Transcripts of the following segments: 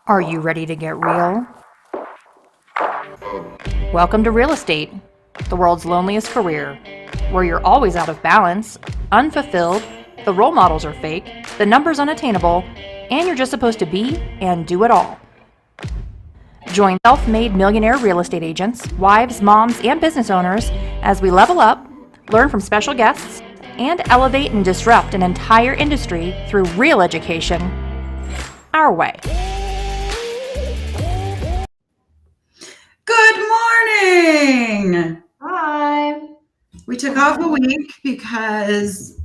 Are you ready to get real? Welcome to real estate, the world's loneliest career, where you're always out of balance, unfulfilled, the role models are fake, the numbers unattainable, and you're just supposed to be and do it all. Join self-made millionaire real estate agents, wives, moms, and business owners as we level up, learn from special guests, and elevate and disrupt an entire industry through real education our way. Good morning. Hi. We took off a week because,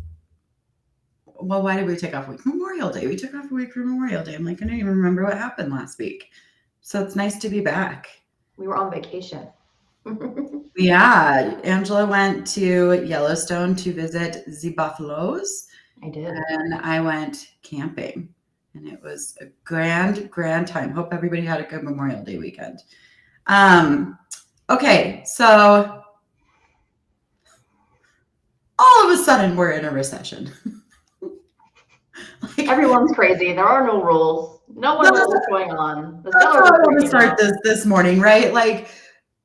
well, why did we take off a week? Memorial Day. We took off a week for Memorial Day. I'm like, I don't even remember what happened last week. So it's nice to be back. We were on vacation. Yeah, Angela went to Yellowstone to visit the buffaloes. I did. And I went camping. And it was a grand time. Hope everybody had a good Memorial Day weekend. Okay, so all of a sudden we're in a recession. Everyone's crazy. There are no rules. No one knows what's going on. That's how I want to start this morning, right? Like,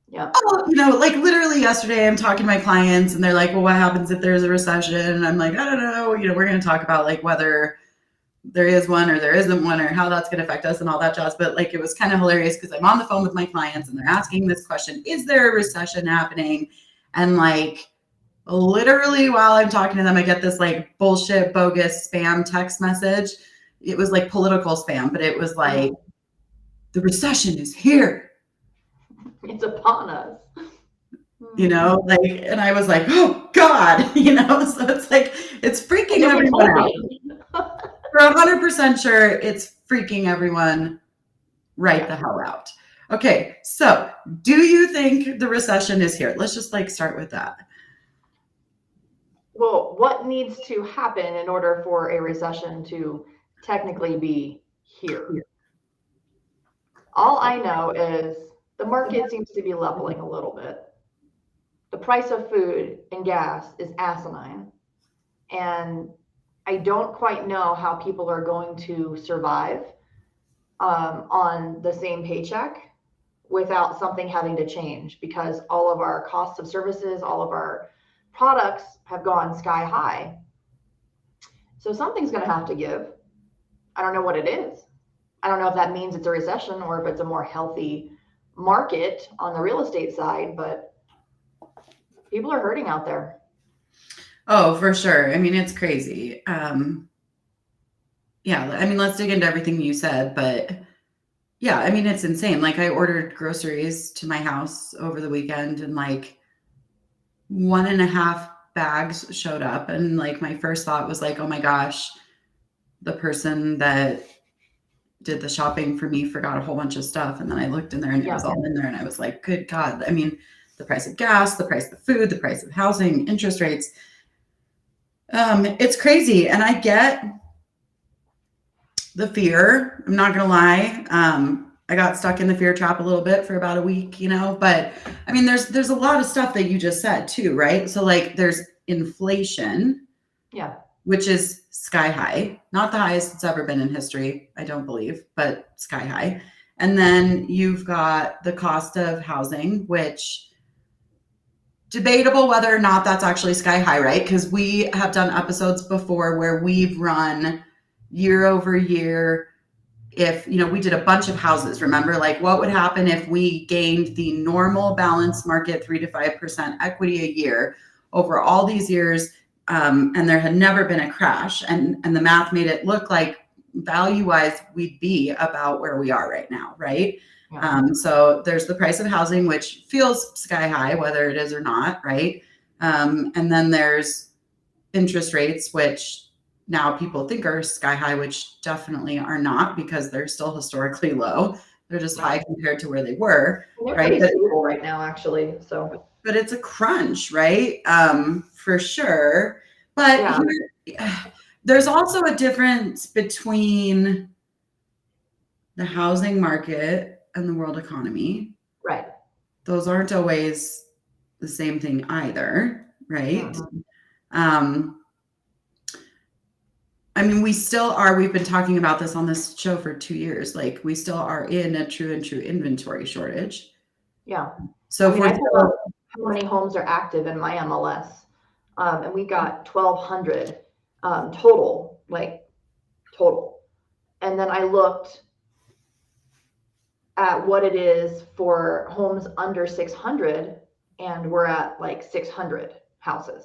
yeah. Like literally yesterday I'm talking to my clients and they're like, well, what happens if there's a recession? And I'm like, I don't know. We're going to talk about like whether there is one or there isn't one or how that's going to affect us and all that jazz. But like, it was kind of hilarious because I'm on the phone with my clients and they're asking this question, is there a recession happening? And like, literally while I'm talking to them, I get this like bullshit, bogus spam text message. It was like political spam, but it was like, the recession is here. It's upon us. And I was like, oh God, so it's like, it's freaking everyone out. We're 100% sure it's freaking everyone the hell out. Okay, so do you think the recession is here? Let's just like start with that. Well, what needs to happen in order for a recession to technically be here? All I know is the market seems to be leveling a little bit. The price of food and gas is asinine. And I don't quite know how people are going to survive on the same paycheck without something having to change, because all of our costs of services, all of our products have gone sky high. So something's going to have to give. I don't know what it is. I don't know if that means it's a recession or if it's a more healthy market on the real estate side, but people are hurting out there. Oh, for sure. I mean, it's crazy. Let's dig into everything you said, but yeah, I mean, it's insane. Like I ordered groceries to my house over the weekend and like 1.5 bags showed up. And like, my first thought was like, oh my gosh, the person that did the shopping for me forgot a whole bunch of stuff. And then I looked in there and it was all in there. And I was like, good God. I mean, the price of gas, the price of food, the price of housing, interest rates. It's crazy. And I get the fear. I'm not going to lie. I got stuck in the fear trap a little bit for about a week, but I mean, there's a lot of stuff that you just said too, right? So like there's inflation, which is sky high, not the highest it's ever been in history, I don't believe, but sky high. And then you've got the cost of housing, which debatable whether or not that's actually sky high, right? Because we have done episodes before where we've run year over year. If, we did a bunch of houses, remember, like what would happen if we gained the normal balanced market 3 to 5% equity a year over all these years, and there had never been a crash, and the math made it look like value-wise we'd be about where we are right now, right? So there's the price of housing, which feels sky high, whether it is or not, right? And then there's interest rates, which now people think are sky high, which definitely are not, because they're still historically low. They're just high compared to where they were. They're pretty stable right now, actually. So, but it's a crunch, right? For sure. But there's also a difference between the housing market and the world economy. Right. Those aren't always the same thing either, right? I mean, we still are, we've been talking about this on this show for 2 years. Like, we still are in a true inventory shortage. Yeah. So I mean, I if pulled we're up how many homes are active in my MLS, and we got 1,200 total, like total. And then I looked at what it is for homes under 600, and we're at like 600 houses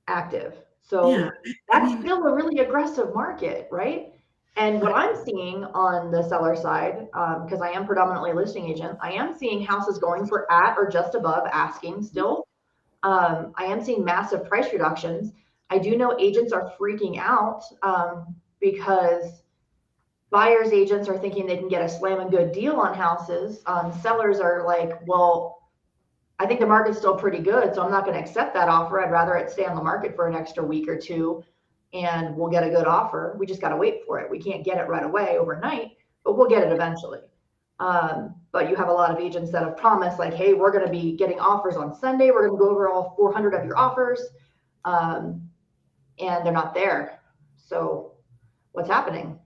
active. So yeah, that's still a really aggressive market, right? And what I'm seeing on the seller side, because I am predominantly a listing agent, I am seeing houses going for at or just above asking still. I am seeing massive price reductions. I do know agents are freaking out because buyers agents are thinking they can get a slam and good deal on houses. Sellers are like, well, I think the market's still pretty good, so I'm not going to accept that offer. I'd rather it stay on the market for an extra week or two, and we'll get a good offer. We just got to wait for it. We can't get it right away overnight, but we'll get it eventually. But you have a lot of agents that have promised, like, hey, we're going to be getting offers on Sunday. We're going to go over all 400 of your offers, and they're not there. So what's happening?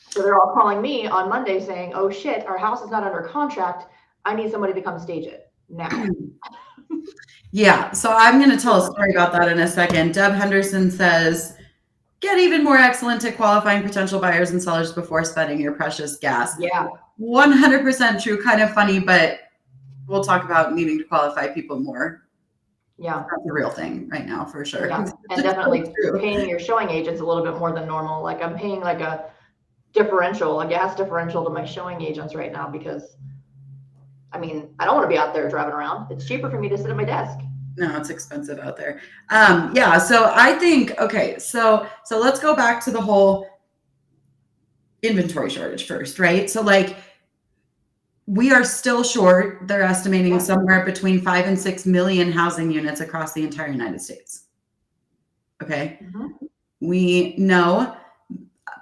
So they're all calling me on Monday saying, oh shit, our house is not under contract. I need somebody to come stage it now. Yeah, so I'm going to tell a story about that in a second. Deb Henderson says, get even more excellent at qualifying potential buyers and sellers before spending your precious gas. Yeah. 100% true, kind of funny, but we'll talk about needing to qualify people more. Yeah. That's a real thing right now, for sure. Yeah. And definitely paying your showing agents a little bit more than normal. Like, I'm paying like a differential, a gas differential to my showing agents right now because, I mean, I don't want to be out there driving around. It's cheaper for me to sit at my desk. No, it's expensive out there. Yeah, so I think, okay, so let's go back to the whole inventory shortage first, right? So like, we are still short. They're estimating somewhere between 5 and 6 million housing units across the entire United States. Okay. Mm-hmm. We know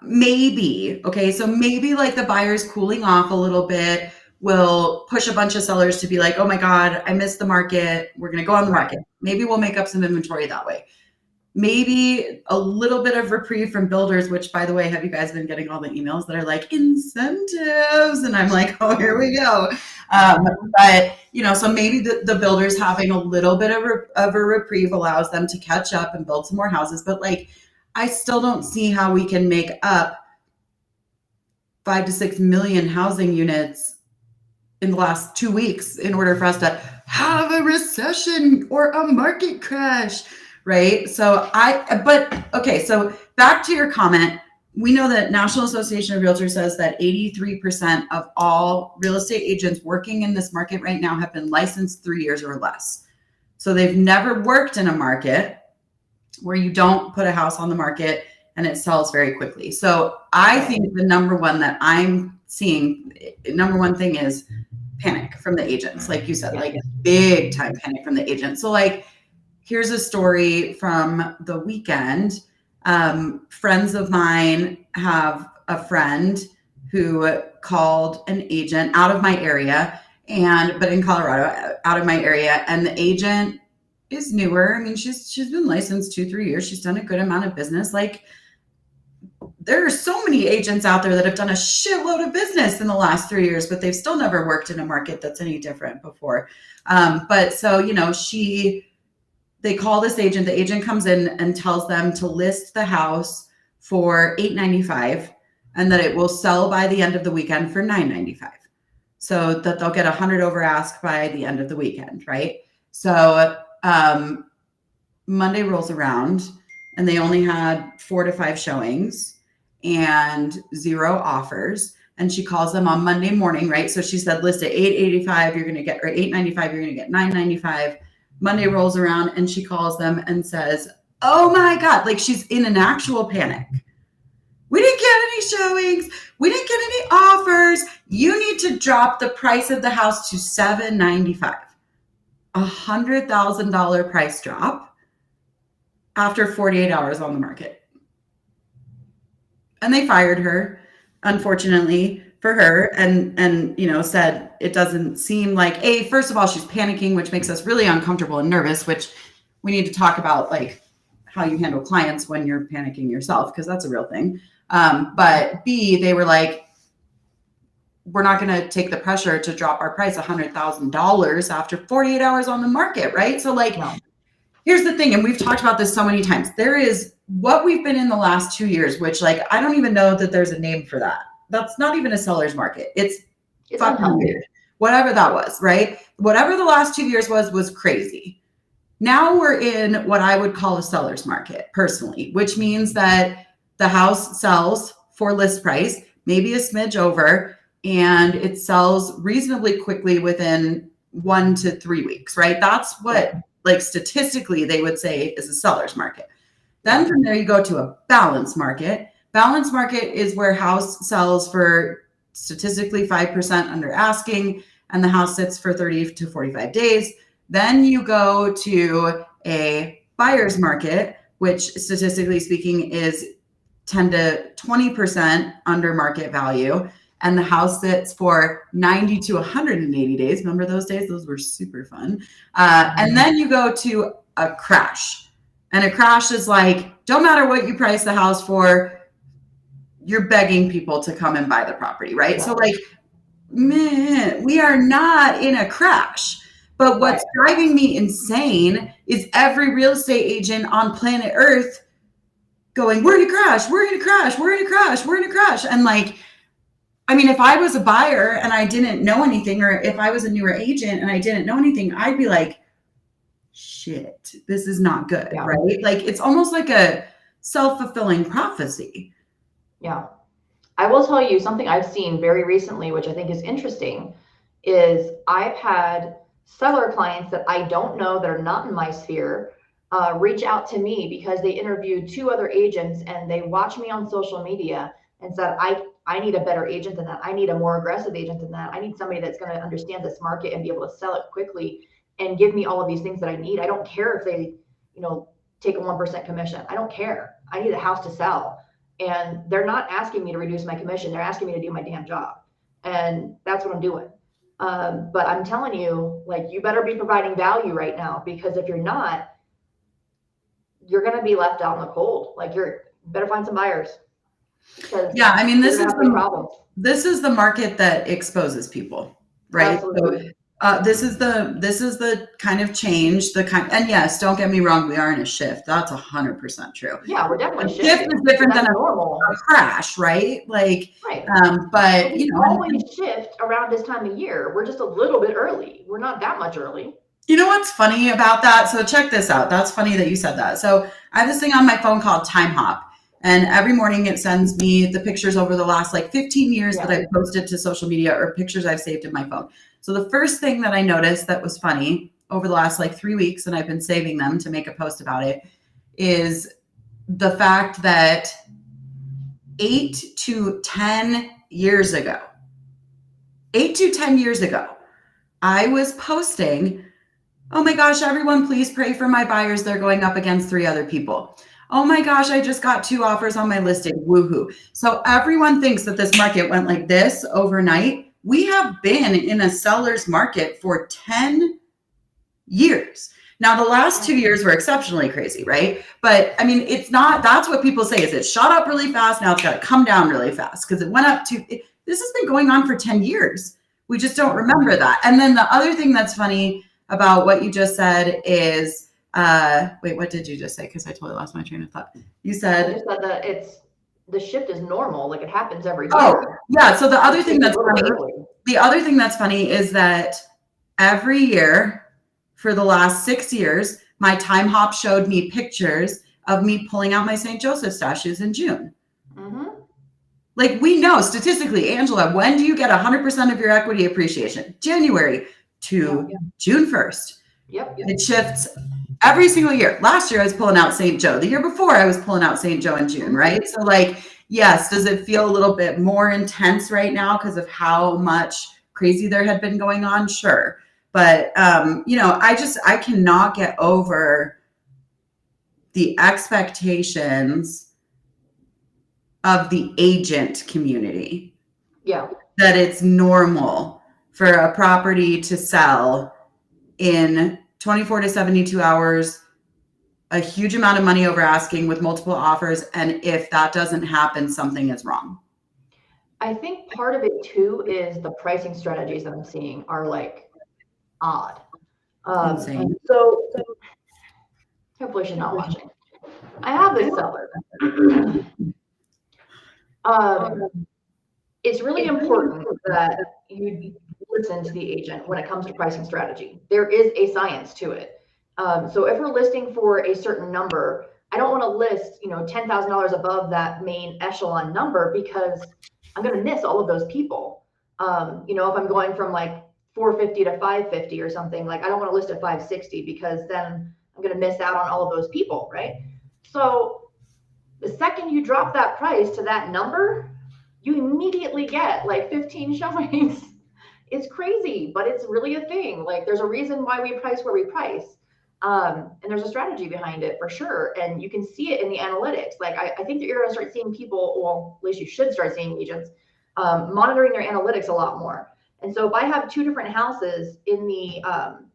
maybe, okay, so maybe like the buyers cooling off a little bit will push a bunch of sellers to be like, oh my God, I missed the market. We're going to go on the market. Maybe we'll make up some inventory that way. Maybe a little bit of reprieve from builders, which, by the way, have you guys been getting all the emails that are like incentives? And I'm like, oh, here we go. But, you know, so maybe the builders having a little bit of a reprieve allows them to catch up and build some more houses. But like, I still don't see how we can make up 5 to 6 million housing units in the last 2 weeks in order for us to have a recession or a market crash. Right. So okay. So back to your comment, we know that National Association of Realtors says that 83% of all real estate agents working in this market right now have been licensed 3 years or less. So they've never worked in a market where you don't put a house on the market and it sells very quickly. So I think the number one that I'm seeing, number one thing is panic from the agents. Like you said, like big time panic from the agents. So like, here's a story from the weekend. Friends of mine have a friend who called an agent out of my area, but in Colorado, out of my area, and the agent is newer. I mean, she's been licensed 2-3 years. She's done a good amount of business. Like, there are so many agents out there that have done a shitload of business in the last 3 years, but they've still never worked in a market that's any different before. But so, you know, they call this agent, the agent comes in and tells them to list the house for $895 and that it will sell by the end of the weekend for $995. So that they'll get 100 over ask by the end of the weekend, right? So Monday rolls around and they only had 4 to 5 showings and 0 offers. And she calls them on Monday morning, right? So she said, list at $885, you're going to get, or $895, you're going to get $995. Monday rolls around and she calls them and says, oh my God, like she's in an actual panic. We didn't get any showings. We didn't get any offers. You need to drop the price of the house to $795. $100,000 price drop after 48 hours on the market. And they fired her, unfortunately for her, and you know, said it doesn't seem like, first of all, she's panicking, which makes us really uncomfortable and nervous, which we need to talk about, like how you handle clients when you're panicking yourself, because that's a real thing. But B, they were like, we're not going to take the pressure to drop our price $100,000 after 48 hours on the market, right? So like, here's the thing, and we've talked about this so many times. There is what we've been in the last 2 years, which like, I don't even know that there's a name for that. That's not even a seller's market. It's fucking weird. Whatever that was, right? Whatever the last 2 years was crazy. Now we're in what I would call a seller's market personally, which means that the house sells for list price, maybe a smidge over, and it sells reasonably quickly within 1 to 3 weeks, right? That's what, like, statistically they would say is a seller's market. Then from there you go to a balanced market. Balanced market is where house sells for statistically 5% under asking, and the house sits for 30 to 45 days. Then you go to a buyer's market, which statistically speaking is 10 to 20% under market value. And the house sits for 90 to 180 days. Remember those days? Those were super fun. And then you go to a crash. And a crash is like, don't matter what you price the house for, you're begging people to come and buy the property, right? So like, man, we are not in a crash. But what's driving me insane is every real estate agent on planet Earth going, we're in a crash, we're in a crash, we're in a crash, we're in a crash. And like, I mean, if I was a buyer and I didn't know anything, or if I was a newer agent and I didn't know anything, I'd be like, shit, this is not good, right? Like, it's almost like a self-fulfilling prophecy. Yeah. I will tell you something I've seen very recently, which I think is interesting, is I've had seller clients that I don't know, that are not in my sphere, reach out to me because they interviewed 2 other agents and they watched me on social media and said, I need a better agent than that. I need a more aggressive agent than that. I need somebody that's going to understand this market and be able to sell it quickly and give me all of these things that I need. I don't care if they, take a 1% commission. I don't care. I need a house to sell. And they're not asking me to reduce my commission. They're asking me to do my damn job. And that's what I'm doing. But I'm telling you, like, you better be providing value right now, because if you're not, you're going to be left out in the cold. Like, you better find some buyers. Yeah, I mean, this is the market that exposes people, right? Absolutely. So this is the kind of change, and yes, don't get me wrong, we are in a shift. That's 100% true. Yeah, we're definitely shifting. Shift is different than a crash, right? Like, but we always shift around this time of year. We're just a little bit early. We're not that much early. You know what's funny about that? So check this out. That's funny that you said that. So I have this thing on my phone called Time Hop. And every morning it sends me the pictures over the last like 15 years that I've posted to social media, or pictures I've saved in my phone. So the first thing that I noticed that was funny over the last like 3 weeks, and I've been saving them to make a post about it, is the fact that 8 to 10 years ago, I was posting, oh my gosh, everyone, please pray for my buyers. They're going up against 3 other people. Oh my gosh, I just got 2 offers on my listing. Woohoo. So everyone thinks that this market went like this overnight. We have been in a seller's market for 10 years. Now, the last 2 years were exceptionally crazy, right? But I mean, it's not, that's what people say, is it shot up really fast. Now it's got to come down really fast because it went up to, this has been going on for 10 years. We just don't remember that. And then the other thing that's funny about what you just said is, wait, what did you just say? Because I totally lost my train of thought. You said, I just said that the shift is normal, like it happens every year. Oh, yeah. So the other thing that's funny is that every year for the last 6 years, my Time Hop showed me pictures of me pulling out my St. Joseph stashes in June. Mm-hmm. Like, we know statistically, Angela, when do you get 100% of your equity appreciation? January to June 1st. Yep. It shifts every single year. Last year I was pulling out St. Joe. The year before I was pulling out St. Joe in June, right? So like, yes, does it feel a little bit more intense right now because of how much crazy there had been going on? Sure. But, I cannot get over the expectations of the agent community. Yeah. That it's normal for a property to sell in 24 to 72 hours a huge amount of money over asking with multiple offers. And if that doesn't happen, something is wrong. I think part of it too is the pricing strategies that I'm seeing are like odd. Insane. So hopefully she's not watching. I have this seller. It's really important that you listen to the agent when it comes to pricing strategy. There is a science to it. So if we're listing for a certain number, I don't want to list, $10,000 above that main echelon number because I'm going to miss all of those people. If I'm going from like 450 to 550 or something, like I don't want to list at 560 because then I'm going to miss out on all of those people, right? So the second you drop that price to that number, you immediately get like 15 showings. It's crazy, but it's really a thing. Like there's a reason why we price where we price. And there's a strategy behind it for sure. And you can see it in the analytics. Like I think that you're going to start seeing people, well, at least you should start seeing agents monitoring their analytics a lot more. And so if I have 2 different houses in the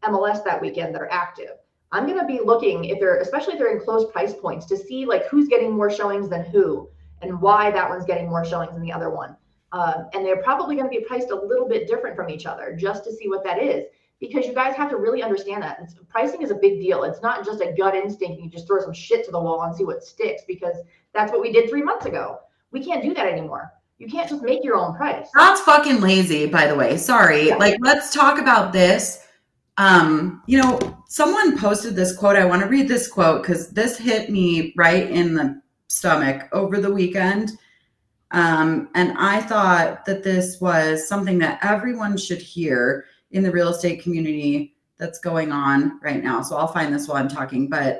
MLS that weekend that are active, I'm going to be looking especially if they're in close price points, to see like who's getting more showings than who and why that one's getting more showings than the other one. And they're probably going to be priced a little bit different from each other just to see what that is, because you guys have to really understand that pricing is a big deal. It's not just a gut instinct. You just throw some shit to the wall and see what sticks, because that's what we did 3 months ago. We can't do that anymore. You can't just make your own price. That's fucking lazy, by the way. Sorry. Yeah. Like, let's talk about this. Someone posted this quote. I want to read this quote because this hit me right in the stomach over the weekend. And I thought that this was something that everyone should hear in the real estate community that's going on right now. So I'll find this while I'm talking, but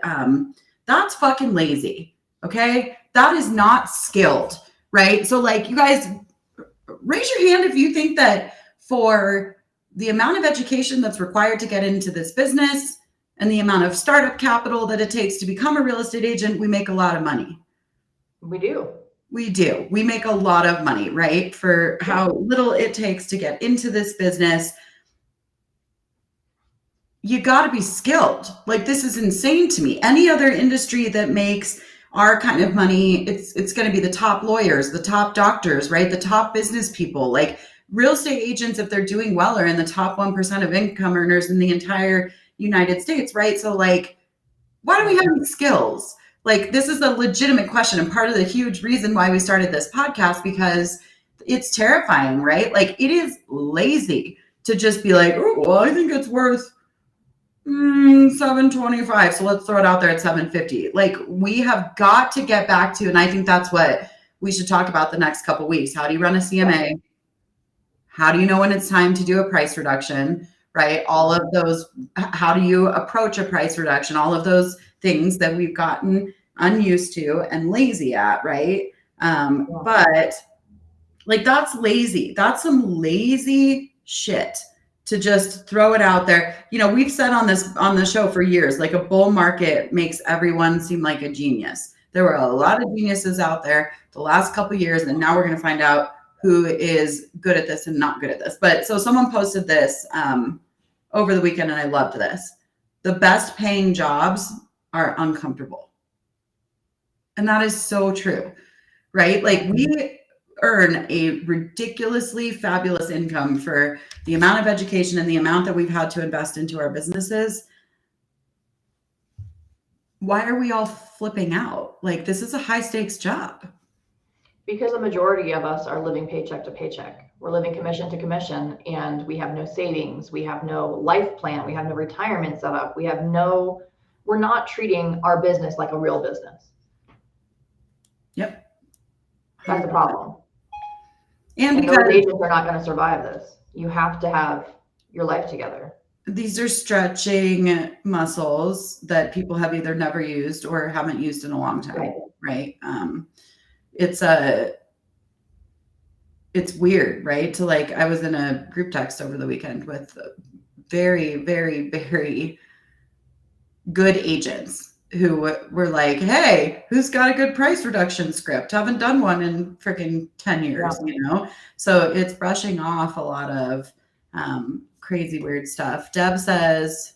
that's fucking lazy. Okay. That is not skilled, right? So like, you guys raise your hand if you think that for the amount of education that's required to get into this business and the amount of startup capital that it takes to become a real estate agent, we make a lot of money. We do. We do. We make a lot of money, right? For how little it takes to get into this business. You got to be skilled. Like, this is insane to me. Any other industry that makes our kind of money, it's going to be the top lawyers, the top doctors, right? The top business people. Like, real estate agents, if they're doing well, are in the top 1% of income earners in the entire United States, right? So like, why do we have these skills? Like, this is a legitimate question, and part of the huge reason why we started this podcast, because it's terrifying, right? Like, it is lazy to just be like, oh, well, I think it's worth $725, so let's throw it out there at $750. Like, we have got to get back to, and I think that's what we should talk about the next couple of weeks. How do you run a CMA? How do you know when it's time to do a price reduction, right? All of those, how do you approach a price reduction? All of those things that we've gotten unused to and lazy at, right? But like, that's lazy. That's some lazy shit to just throw it out there. You know, we've said on the show for years, like, a bull market makes everyone seem like a genius. There were a lot of geniuses out there the last couple of years, and now we're going to find out who is good at this and not good at this. But so someone posted this over the weekend, and I loved this. The best paying jobs are uncomfortable. And that is so true, right? Like, we earn a ridiculously fabulous income for the amount of education and the amount that we've had to invest into our businesses. Why are we all flipping out? Like, this is a high stakes job. Because the majority of us are living paycheck to paycheck. We're living commission to commission, and we have no savings. We have no life plan. We have no retirement set up. We're not treating our business like a real business. Yep. That's the problem. And because those agents are not going to survive this. You have to have your life together. These are stretching muscles that people have either never used or haven't used in a long time, right? It's weird, right? To like, I was in a group text over the weekend with very, very, very good agents who were like, hey, who's got a good price reduction script? Haven't done one in freaking 10 years, you know? So it's brushing off a lot of crazy, weird stuff. Deb says,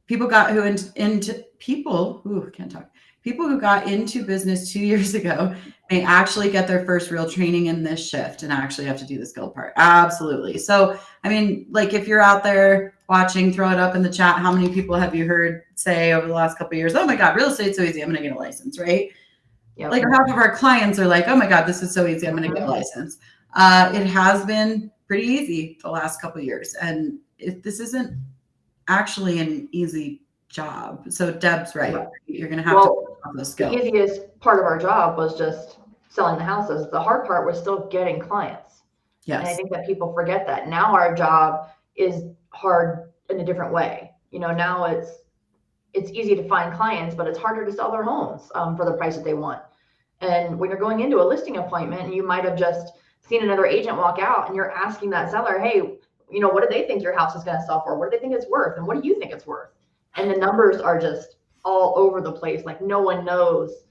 people got who into people who can't talk. People who got into business 2 years ago may actually get their first real training in this shift and actually have to do the skill part. Absolutely. So, I mean, like if you're out there watching, throw it up in the chat. How many people have you heard say over the last couple of years, oh my God, real estate's so easy, I'm going to get a license, right? Yep. Like half of our clients are like, oh my God, this is so easy, I'm going to get a license. It has been pretty easy the last couple of years. And this isn't actually an easy job. So Deb's right. You're going to have to have the skill. The easiest part of our job was just selling the houses. The hard part was still getting clients. Yes. And I think that people forget that. Now our job is hard in a different way. You know, now it's easy to find clients, but it's harder to sell their homes for the price that they want. And when you're going into a listing appointment, you might have just seen another agent walk out and you're asking that seller, hey, you know, what do they think your house is going to sell for? What do they think it's worth? And what do you think it's worth? And the numbers are just all over the place. Like no one knows,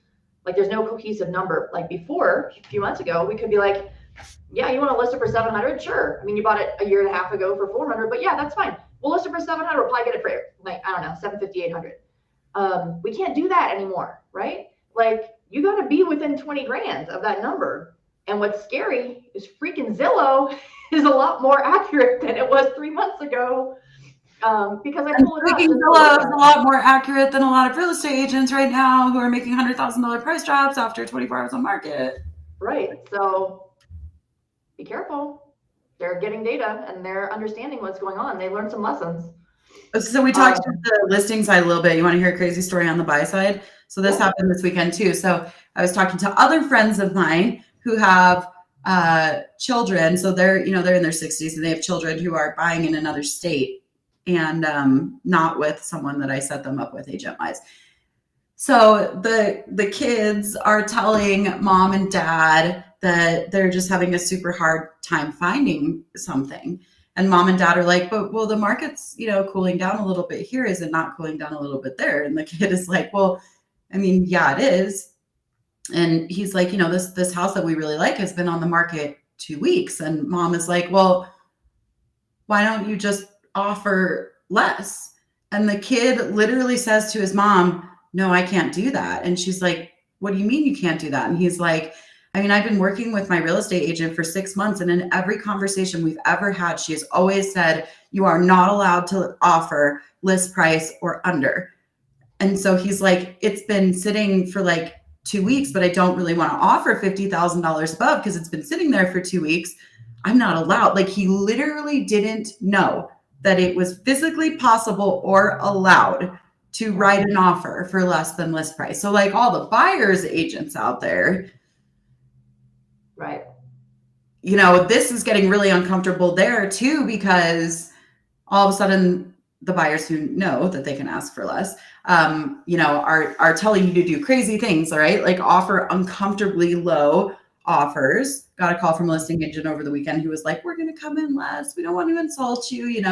like there's no cohesive number. Like before, a few months ago, we could be like, yeah, you want to list it for 700? Sure. I mean, you bought it a year and a half ago for 400, but yeah, that's fine. We'll list it for 700. We'll probably get it for like, I don't know, 750, 800. We can't do that anymore, right? Like you got to be within 20 grand of that number. And what's scary is freaking Zillow is a lot more accurate than it was 3 months ago. Because I pull it up. Zillow is a lot more accurate than a lot of real estate agents right now who are making $100,000 price drops after 24 hours on market. Right. So be careful. They're getting data and they're understanding what's going on. They learned some lessons. So we talked to the listing side a little bit. You want to hear a crazy story on the buy side? So this happened this weekend too. So I was talking to other friends of mine who have children. So they're in their 60s and they have children who are buying in another state and not with someone that I set them up with agent-wise. So the kids are telling mom and dad that they're just having a super hard time finding something. And mom and dad are like, but well, the market's, cooling down a little bit here. Is it not cooling down a little bit there? And the kid is like, well, I mean, yeah, it is. And he's like, this house that we really like has been on the market 2 weeks. And mom is like, well, why don't you just offer less? And the kid literally says to his mom, no, I can't do that. And she's like, what do you mean you can't do that? And he's like, I mean, I've been working with my real estate agent for 6 months. And in every conversation we've ever had, she has always said, you are not allowed to offer list price or under. And so he's like, it's been sitting for like 2 weeks, but I don't really want to offer $50,000 above because it's been sitting there for 2 weeks. I'm not allowed. Like he literally didn't know that it was physically possible or allowed to write an offer for less than list price. So like all the buyers agents out there, right? This is getting really uncomfortable there too, because all of a sudden the buyers who know that they can ask for less, are telling you to do crazy things, all right? Like offer uncomfortably low offers. Got a call from a listing agent over the weekend who was like, we're going to come in less. We don't want to insult you,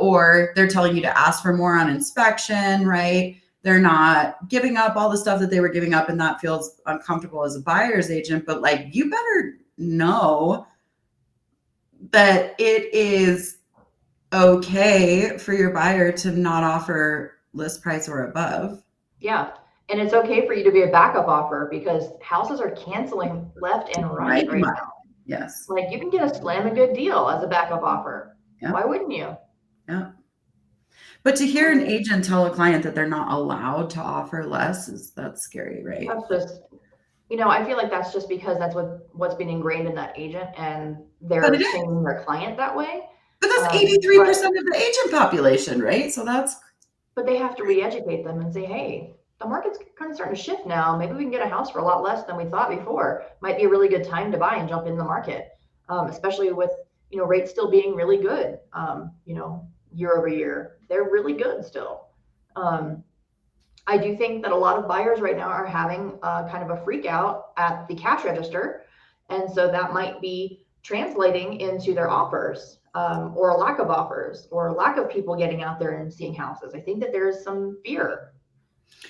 or they're telling you to ask for more on inspection, right? They're not giving up all the stuff that they were giving up. And that feels uncomfortable as a buyer's agent, but like, you better know that it is okay for your buyer to not offer list price or above. Yeah. And it's okay for you to be a backup offer because houses are canceling left and right now. Yes. Like you can get a slam a good deal as a backup offer. Yeah. Why wouldn't you? Yeah. But to hear an agent tell a client that they're not allowed to offer less, that's scary, right? That's just, I feel like that's just because that's what's been ingrained in that agent and they're training their client that way. But that's 83% of the agent population, right? So but they have to re-educate them and say, hey, the market's kind of starting to shift now. Maybe we can get a house for a lot less than we thought before. Might be a really good time to buy and jump in the market, especially with, rates still being really good, year over year. They're really good still. I do think that a lot of buyers right now are having kind of a freak out at the cash register. And so that might be translating into their offers or a lack of offers or a lack of people getting out there and seeing houses. I think that there's some fear.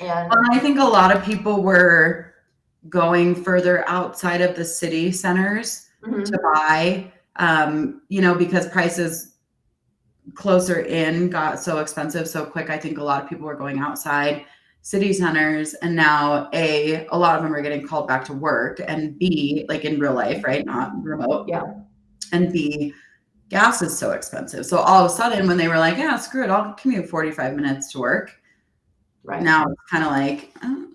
And I think a lot of people were going further outside of the city centers to buy, because prices closer in got so expensive so quick. I think a lot of people were going outside city centers, and now a lot of them are getting called back to work, and B, like in real life, right? Not remote. Yeah. And B, gas is so expensive. So all of a sudden when they were like, yeah, screw it, I'll commute 45 minutes to work. Right. Now it's kind of like, oh,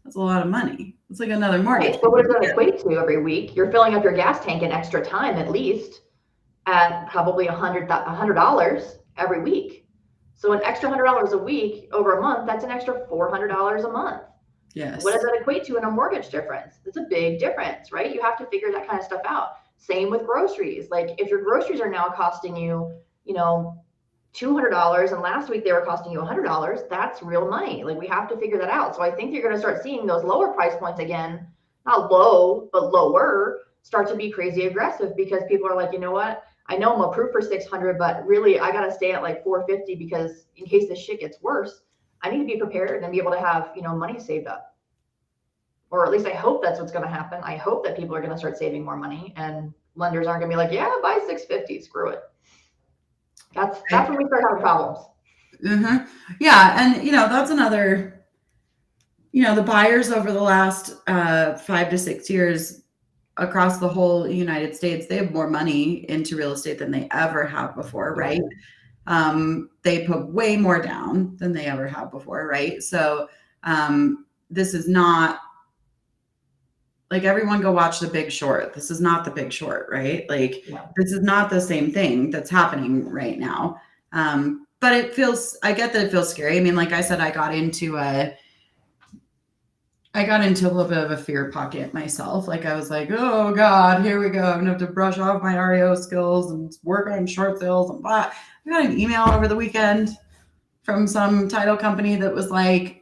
that's a lot of money. It's like another mortgage. Right. So what does that equate to every week? You're filling up your gas tank in extra time at least at probably $100 every week. So an extra $100 a week over a month, that's an extra $400 a month. Yes. What does that equate to in a mortgage difference? It's a big difference, right? You have to figure that kind of stuff out. Same with groceries. Like if your groceries are now costing you, $200, and last week they were costing you $100, that's real money. Like we have to figure that out. So I think you're going to start seeing those lower price points again, not low, but lower, start to be crazy aggressive, because people are like, you know what? I know I'm approved for 600, but really I got to stay at like 450 because in case this shit gets worse, I need to be prepared and be able to have, money saved up. Or at least I hope that's what's going to happen. I hope that people are going to start saving more money, and lenders aren't going to be like, yeah, buy 650, screw it. That's when we start having problems. Mm-hmm. Yeah. And, that's another, the buyers over the last 5 to 6 years across the whole United States, they have more money into real estate than they ever have before, right? They put way more down than they ever have before, right? So this is not like everyone go watch The Big Short. This is not The Big Short, right? Like This is not the same thing that's happening right now. But I get that it feels scary. I mean, like I said, I got into a little bit of a fear pocket myself. Like I was like, oh God, here we go. I'm gonna have to brush off my REO skills and work on short sales and blah. I got an email over the weekend from some title company that was like,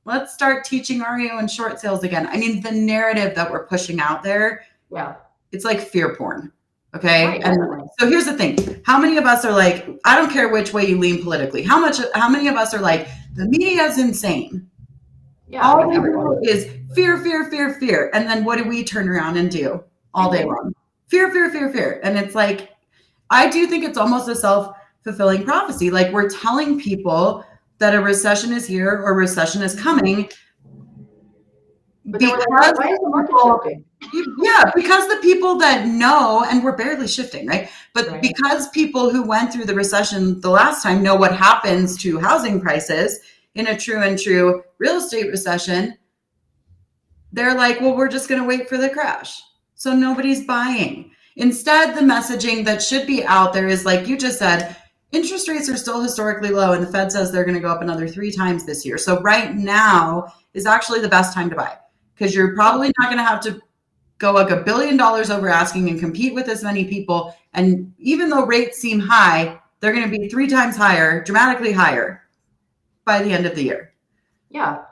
let's start teaching REO and short sales again. I mean, the narrative that we're pushing out there, it's like fear porn. Okay. Right, and so here's the thing. How many of us are like, I don't care which way you lean politically. How many of us are like, the media is insane. Yeah, all they do is fear, fear, fear, fear. And then what do we turn around and do all day long? Fear, fear, fear, fear. And it's like, I do think it's almost a self-fulfilling prophecy. Like we're telling people that a recession is here or recession is coming. But because why is the market shifting? Yeah, because the people that know, and we're barely shifting, right? But because people who went through the recession the last time know what happens to housing prices in a true real estate recession, they're like, well, we're just going to wait for the crash. So nobody's buying. Instead, the messaging that should be out there is like you just said, interest rates are still historically low, and the Fed says they're going to go up another 3 times this year. So right now is actually the best time to buy, because you're probably not going to have to go like $1 billion over asking and compete with as many people. And even though rates seem high, they're going to be 3 times higher, dramatically higher by the end of the year. Yeah.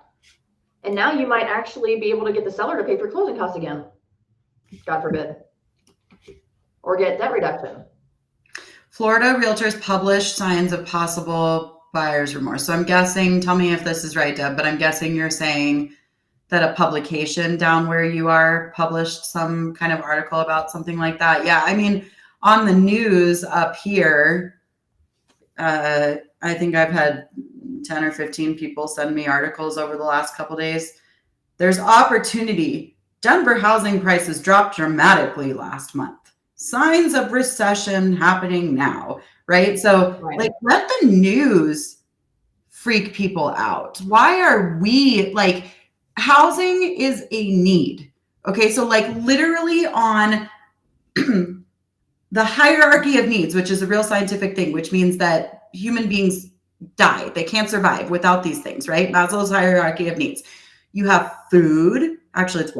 And now you might actually be able to get the seller to pay for closing costs again. God forbid. Or get debt reduction. Florida realtors publish signs of possible buyer's remorse. So I'm guessing, tell me if this is right, Deb, but I'm guessing you're saying that a publication down where you are published some kind of article about something like that. Yeah, I mean, on the news up here, I think I've had 10 or 15 people send me articles over the last couple of days. There's opportunity. Denver housing prices dropped dramatically last month. Signs of recession happening now, right? So like, let the news freak people out. Why are we like, housing is a need. Okay. So like literally on the hierarchy of needs, which is a real scientific thing, which means that human beings die. They can't survive without these things, right? Maslow's hierarchy of needs. You have food, actually it's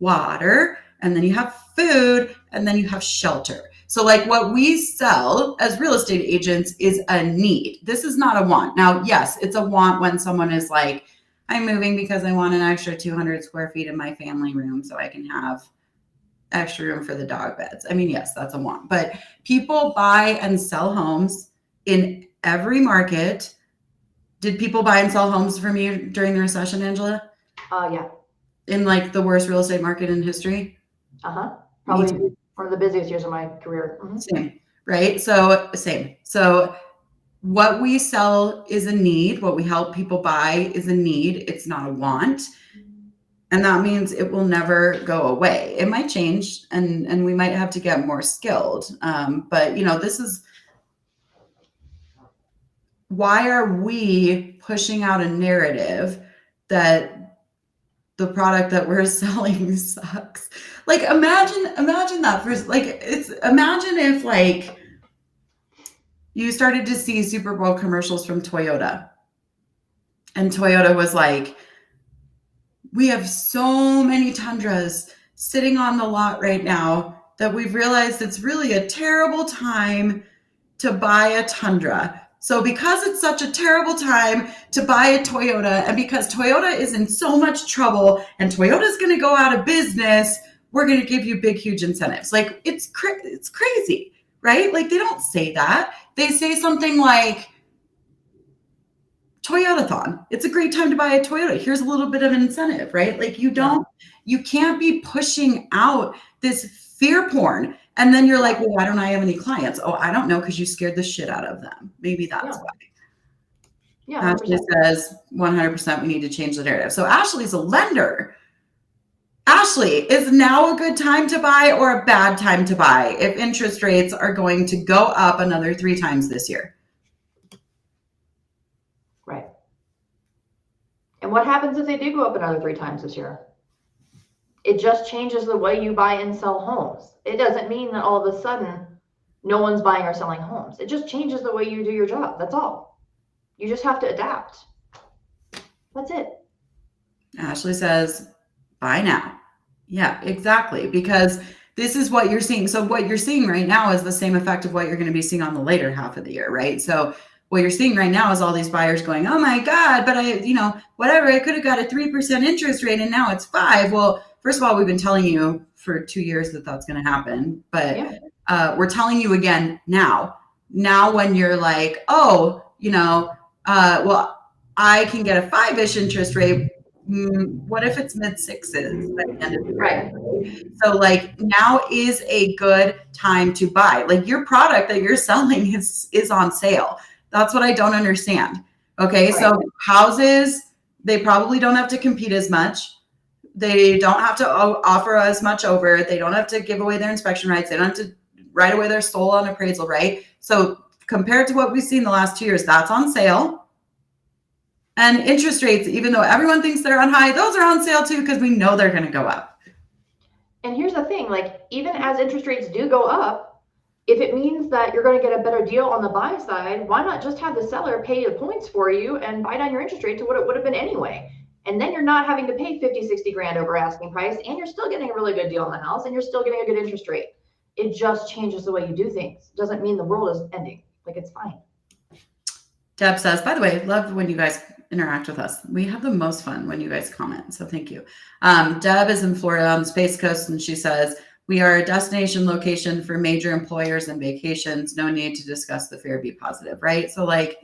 water, and then you have food, and then you have shelter. So like what we sell as real estate agents is a need. This is not a want. Now, yes, it's a want when someone is like, I'm moving because I want an extra 200 square feet in my family room so I can have extra room for the dog beds. I mean, yes, that's a want. But people buy and sell homes in every market. Did people buy and sell homes from you during the recession, Angela? Yeah. In like the worst real estate market in history? Probably one of the busiest years of my career. Same. right? So same. So what we sell is a need. What we help people buy is a need. It's not a want. And that means it will never go away. It might change and we might have to get more skilled. But this is, why are we pushing out a narrative that the product that we're selling sucks? Like imagine that first, imagine if like you started to see Super Bowl commercials from Toyota and Toyota was like, we have so many Tundras sitting on the lot right now that we've realized it's really a terrible time to buy a Tundra. So because it's such a terrible time to buy a Toyota, and because Toyota is in so much trouble and Toyota's going to go out of business, we're going to give you big, huge incentives. Like it's crazy, right? Like they don't say that. They say something like, Toyotathon. It's a great time to buy a Toyota. Here's a little bit of an incentive, right? Like you can't be pushing out this fear porn. And then you're like, well, why don't I have any clients? Oh, I don't know, because you scared the shit out of them. Maybe that's why. Yeah. Ashley says 100% we need to change the narrative. So Ashley's a lender. Ashley, is now a good time to buy or a bad time to buy if interest rates are going to go up another 3 times this year? Right. And what happens if they do go up another 3 times this year? It just changes the way you buy and sell homes. It doesn't mean that all of a sudden no one's buying or selling homes. It just changes the way you do your job. That's all. You just have to adapt. That's it. Ashley says, buy now. Yeah, exactly. Because this is what you're seeing. So what you're seeing right now is the same effect of what you're going to be seeing on the later half of the year, right? So what you're seeing right now is all these buyers going, oh my God, but whatever, I could have got a 3% interest rate and now it's 5. Well, first of all, we've been telling you for 2 years that that's going to happen, but we're telling you again now when you're like, well, I can get a 5-ish interest rate. What if it's mid 6s by the end of the year? So like now is a good time to buy. Like your product that you're selling is on sale. That's what I don't understand. Okay. Right. So houses, they probably don't have to compete as much. They don't have to offer as much over. They don't have to give away their inspection rights. They don't have to write away their soul on appraisal, right? So compared to what we've seen the last 2 years, that's on sale. And interest rates, even though everyone thinks they're on high, those are on sale too, because we know they're going to go up. And here's the thing, like even as interest rates do go up, if it means that you're going to get a better deal on the buy side, why not just have the seller pay the points for you and buy down your interest rate to what it would have been anyway? And then you're not having to pay 50, 60 grand over asking price, and you're still getting a really good deal on the house, and you're still getting a good interest rate. It just changes the way you do things. It doesn't mean the world is ending. Like it's fine. Deb says, by the way, love when you guys interact with us. We have the most fun when you guys comment. So thank you. Deb is in Florida on the Space Coast, and she says, we are a destination location for major employers and vacations. No need to discuss the fear, be positive, right? So like,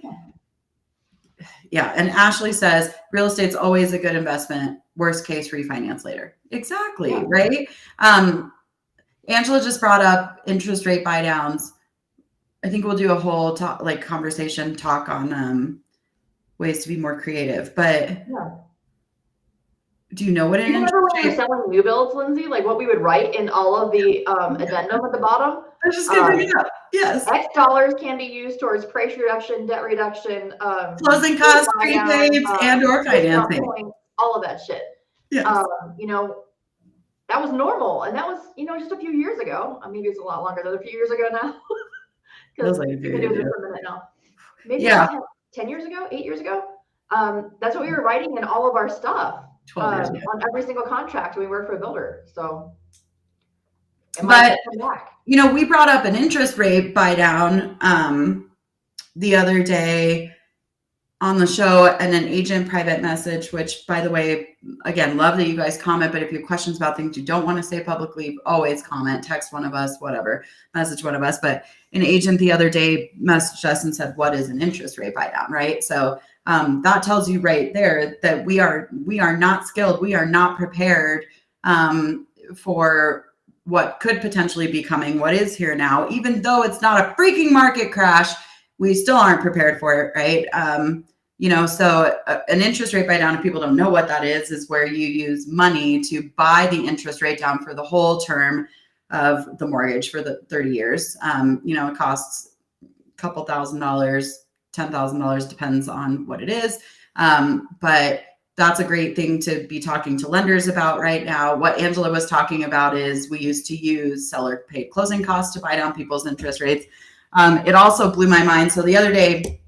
yeah. And Ashley says, real estate's always a good investment. Worst case, refinance later. Exactly, right? Angela just brought up interest rate buy downs. I think we'll do a whole conversation talk on ways to be more creative. But do you know what an interest rate? When we were selling new builds, Lindsay, like what we would write in all of the addendum at the bottom? I was just going to bring it up. Yes. X dollars can be used towards price reduction, debt reduction, closing costs, prepaids, and or financing. All of that shit. Yes. That was normal. And that was, just a few years ago. Maybe it's a lot longer than a few years ago now. Because we've been doing it for a minute now. Maybe 10 years ago, 8 years ago. That's what we were writing in all of our stuff. 12 years ago. On every single contract we work for a builder. So but we brought up an interest rate buy down the other day on the show, and an agent private message, which by the way, again, love that you guys comment, but if you have questions about things you don't want to say publicly, always comment, text one of us, whatever, message one of us. But an agent the other day messaged us and said, what is an interest rate buy down, right? So that tells you right there that we are not skilled. We are not prepared for what could potentially be coming, what is here now, even though it's not a freaking market crash, we still aren't prepared for it, right? So an interest rate buy down, if people don't know what that is where you use money to buy the interest rate down for the whole term of the mortgage for the 30 years. It costs a couple $1,000s, $10,000, depends on what it is. But that's a great thing to be talking to lenders about right now. What Angela was talking about is we used to use seller paid closing costs to buy down people's interest rates. It also blew my mind. So the other day,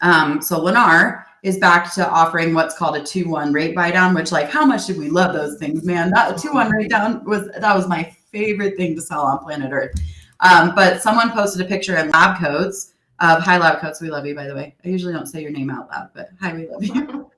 so Lennar is back to offering what's called a 2-1 rate buy down, which like, how much did we love those things, man? That 2-1 rate down was my favorite thing to sell on planet Earth. But someone posted a picture in Lab Coats of Hi Lab Coats. We love you, by the way. I usually don't say your name out loud, but hi, we love you.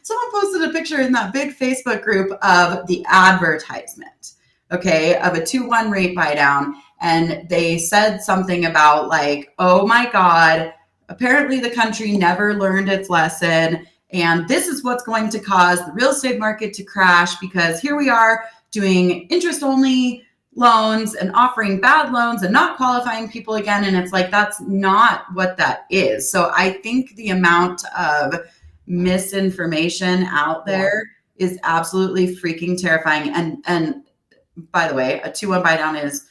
Someone posted a picture in that big Facebook group of the advertisement, okay, of a 2-1 rate buy down. And they said something about like, oh my God, apparently the country never learned its lesson. And this is what's going to cause the real estate market to crash because here we are doing interest only loans and offering bad loans and not qualifying people again. And it's like, that's not what that is. So I think the amount of misinformation out there is absolutely freaking terrifying. And by the way, a 2-1 buy down is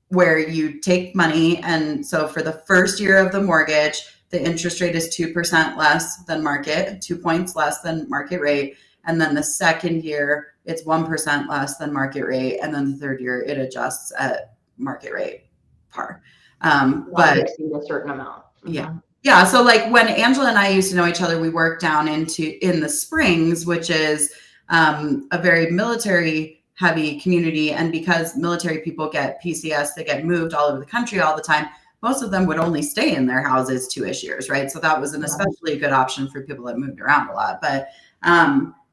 where you take money. And so for the first year of the mortgage, the interest rate is 2% less than market, 2 points less than market rate. And then the second year, it's 1% less than market rate. And then the third year, it adjusts at market rate par. But exceed a certain amount. Yeah. Yeah. So like when Angela and I used to know each other, we worked down in the Springs, which is a very military heavy community. And because military people get PCS, they get moved all over the country all the time. Most of them would only stay in their houses 2-ish years, right? So that was an especially good option for people that moved around a lot. But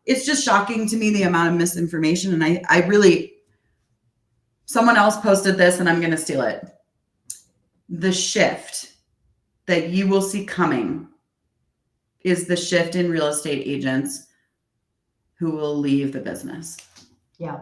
it's just shocking to me the amount of misinformation. And I really, someone else posted this and I'm going to steal it. The shift that you will see coming is the shift in real estate agents who will leave the business. Yeah.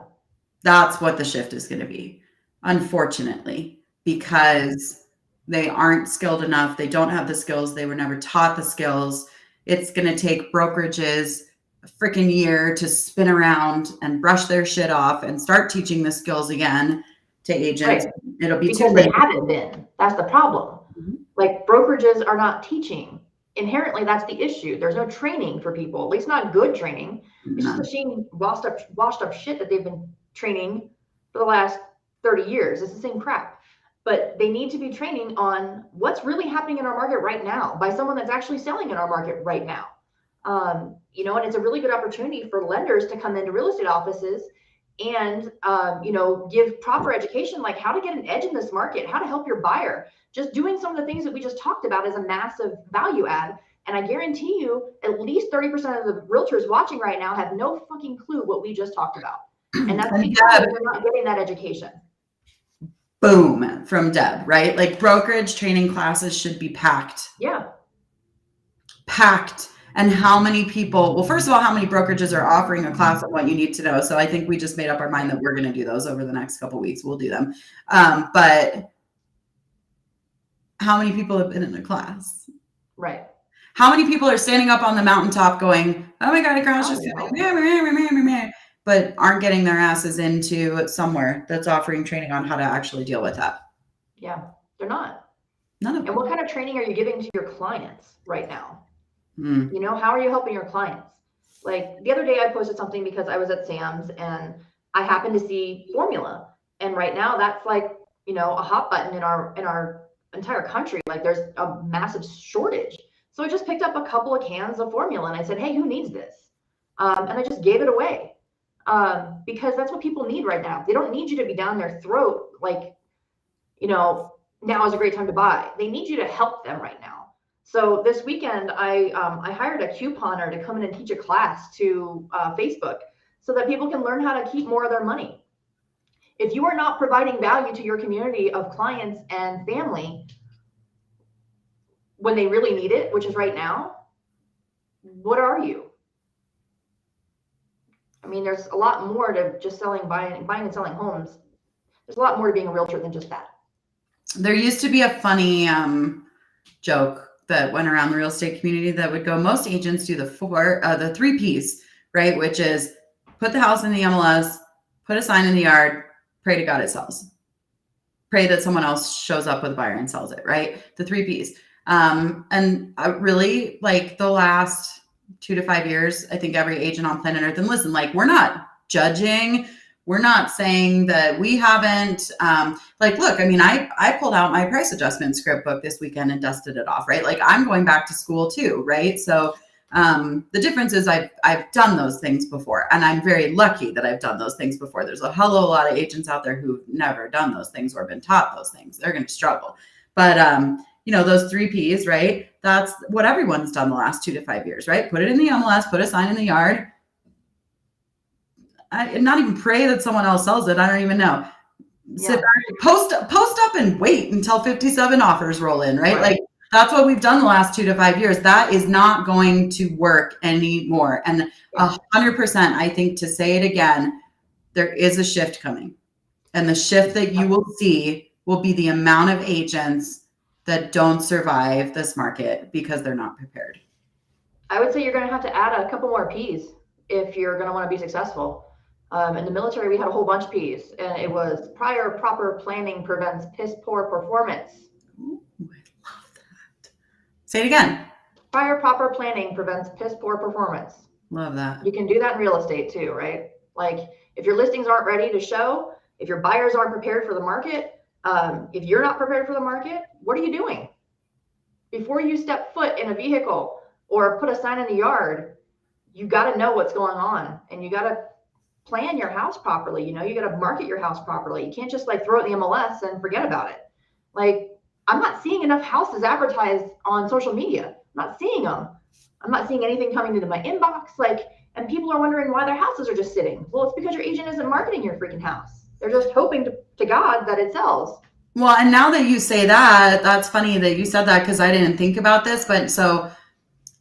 That's what the shift is going to be, unfortunately, because they aren't skilled enough. They don't have the skills. They were never taught the skills. It's going to take brokerages a freaking year to spin around and brush their shit off and start teaching the skills again to agents. Right. It'll be because they haven't been. That's the problem. Mm-hmm. Like brokerages are not teaching. Inherently, that's the issue. There's no training for people, at least not good training. It's just machine washed up shit that they've been training for the last 30 years. It's the same crap. But they need to be training on what's really happening in our market right now by someone that's actually selling in our market right now. And it's a really good opportunity for lenders to come into real estate offices and, give proper education, like how to get an edge in this market, how to help your buyer. Just doing some of the things that we just talked about is a massive value add. And I guarantee you at least 30% of the realtors watching right now have no fucking clue what we just talked about. And that's because they're not getting that education. Boom, from Deb, right? Like brokerage training classes should be packed. Yeah. Packed. And how many people, well, first of all, how many brokerages are offering a class on what you need to know? So I think we just made up our mind that we're going to do those over the next couple of weeks. We'll do them. But how many people have been in a class? Right. How many people are standing up on the mountaintop going, oh my God, a crash is coming, but aren't getting their asses into somewhere that's offering training on how to actually deal with that? Yeah, they're not. None of them. And what kind of training are you giving to your clients right now? How are you helping your clients? Like the other day I posted something because I was at Sam's and I happened to see formula. And right now that's like, a hot button in our entire country. Like there's a massive shortage. So I just picked up a couple of cans of formula and I said, hey, who needs this? And I just gave it away because that's what people need right now. They don't need you to be down their throat. Like, now is a great time to buy. They need you to help them right now. So this weekend, I hired a couponer to come in and teach a class to Facebook so that people can learn how to keep more of their money. If you are not providing value to your community of clients and family when they really need it, which is right now, what are you? I mean, there's a lot more to just buying and selling homes. There's a lot more to being a realtor than just that. There used to be a funny joke that went around the real estate community that would go, most agents do the 3 Ps, right? Which is put the house in the MLS, put a sign in the yard, pray to God it sells. Pray that someone else shows up with a buyer and sells it, right? The 3 Ps. And really, like the last 2 to 5 years, I think every agent on planet Earth, and listen, like we're not judging. We're not saying that we haven't, look, I mean, I pulled out my price adjustment script book this weekend and dusted it off, right? Like I'm going back to school too, right? So the difference is I've done those things before, and I'm very lucky that I've done those things before. There's a hell of a lot of agents out there who've never done those things or been taught those things. They're going to struggle. But, those 3 Ps, right? That's what everyone's done the last 2 to 5 years, right? Put it in the MLS, put a sign in the yard. Not even pray that someone else sells it. I don't even know. Sit back, post up and wait until 57 offers roll in, right? Like that's what we've done the last 2 to 5 years. That is not going to work anymore. And 100%, I think, to say it again, there is a shift coming. And the shift that you will see will be the amount of agents that don't survive this market because they're not prepared. I would say you're going to have to add a couple more Ps if you're going to want to be successful. In the military, we had a whole bunch of Ps, and it was prior proper planning prevents piss poor performance. Ooh, I love that. Say it again. Prior proper planning prevents piss poor performance. Love that. You can do that in real estate too, right? Like if your listings aren't ready to show, if your buyers aren't prepared for the market, if you're not prepared for the market, what are you doing? Before you step foot in a vehicle or put a sign in the yard, you got to know what's going on, and you got to plan your house properly. You got to market your house properly. You can't just like throw it in the MLS and forget about it. Like I'm not seeing enough houses advertised on social media. I'm not seeing them. I'm not seeing anything coming into my inbox. And people are wondering why their houses are just sitting. Well, it's because your agent isn't marketing your freaking house. They're just hoping to God that it sells. Well, and now that you say that, that's funny that you said that because I didn't think about this. But so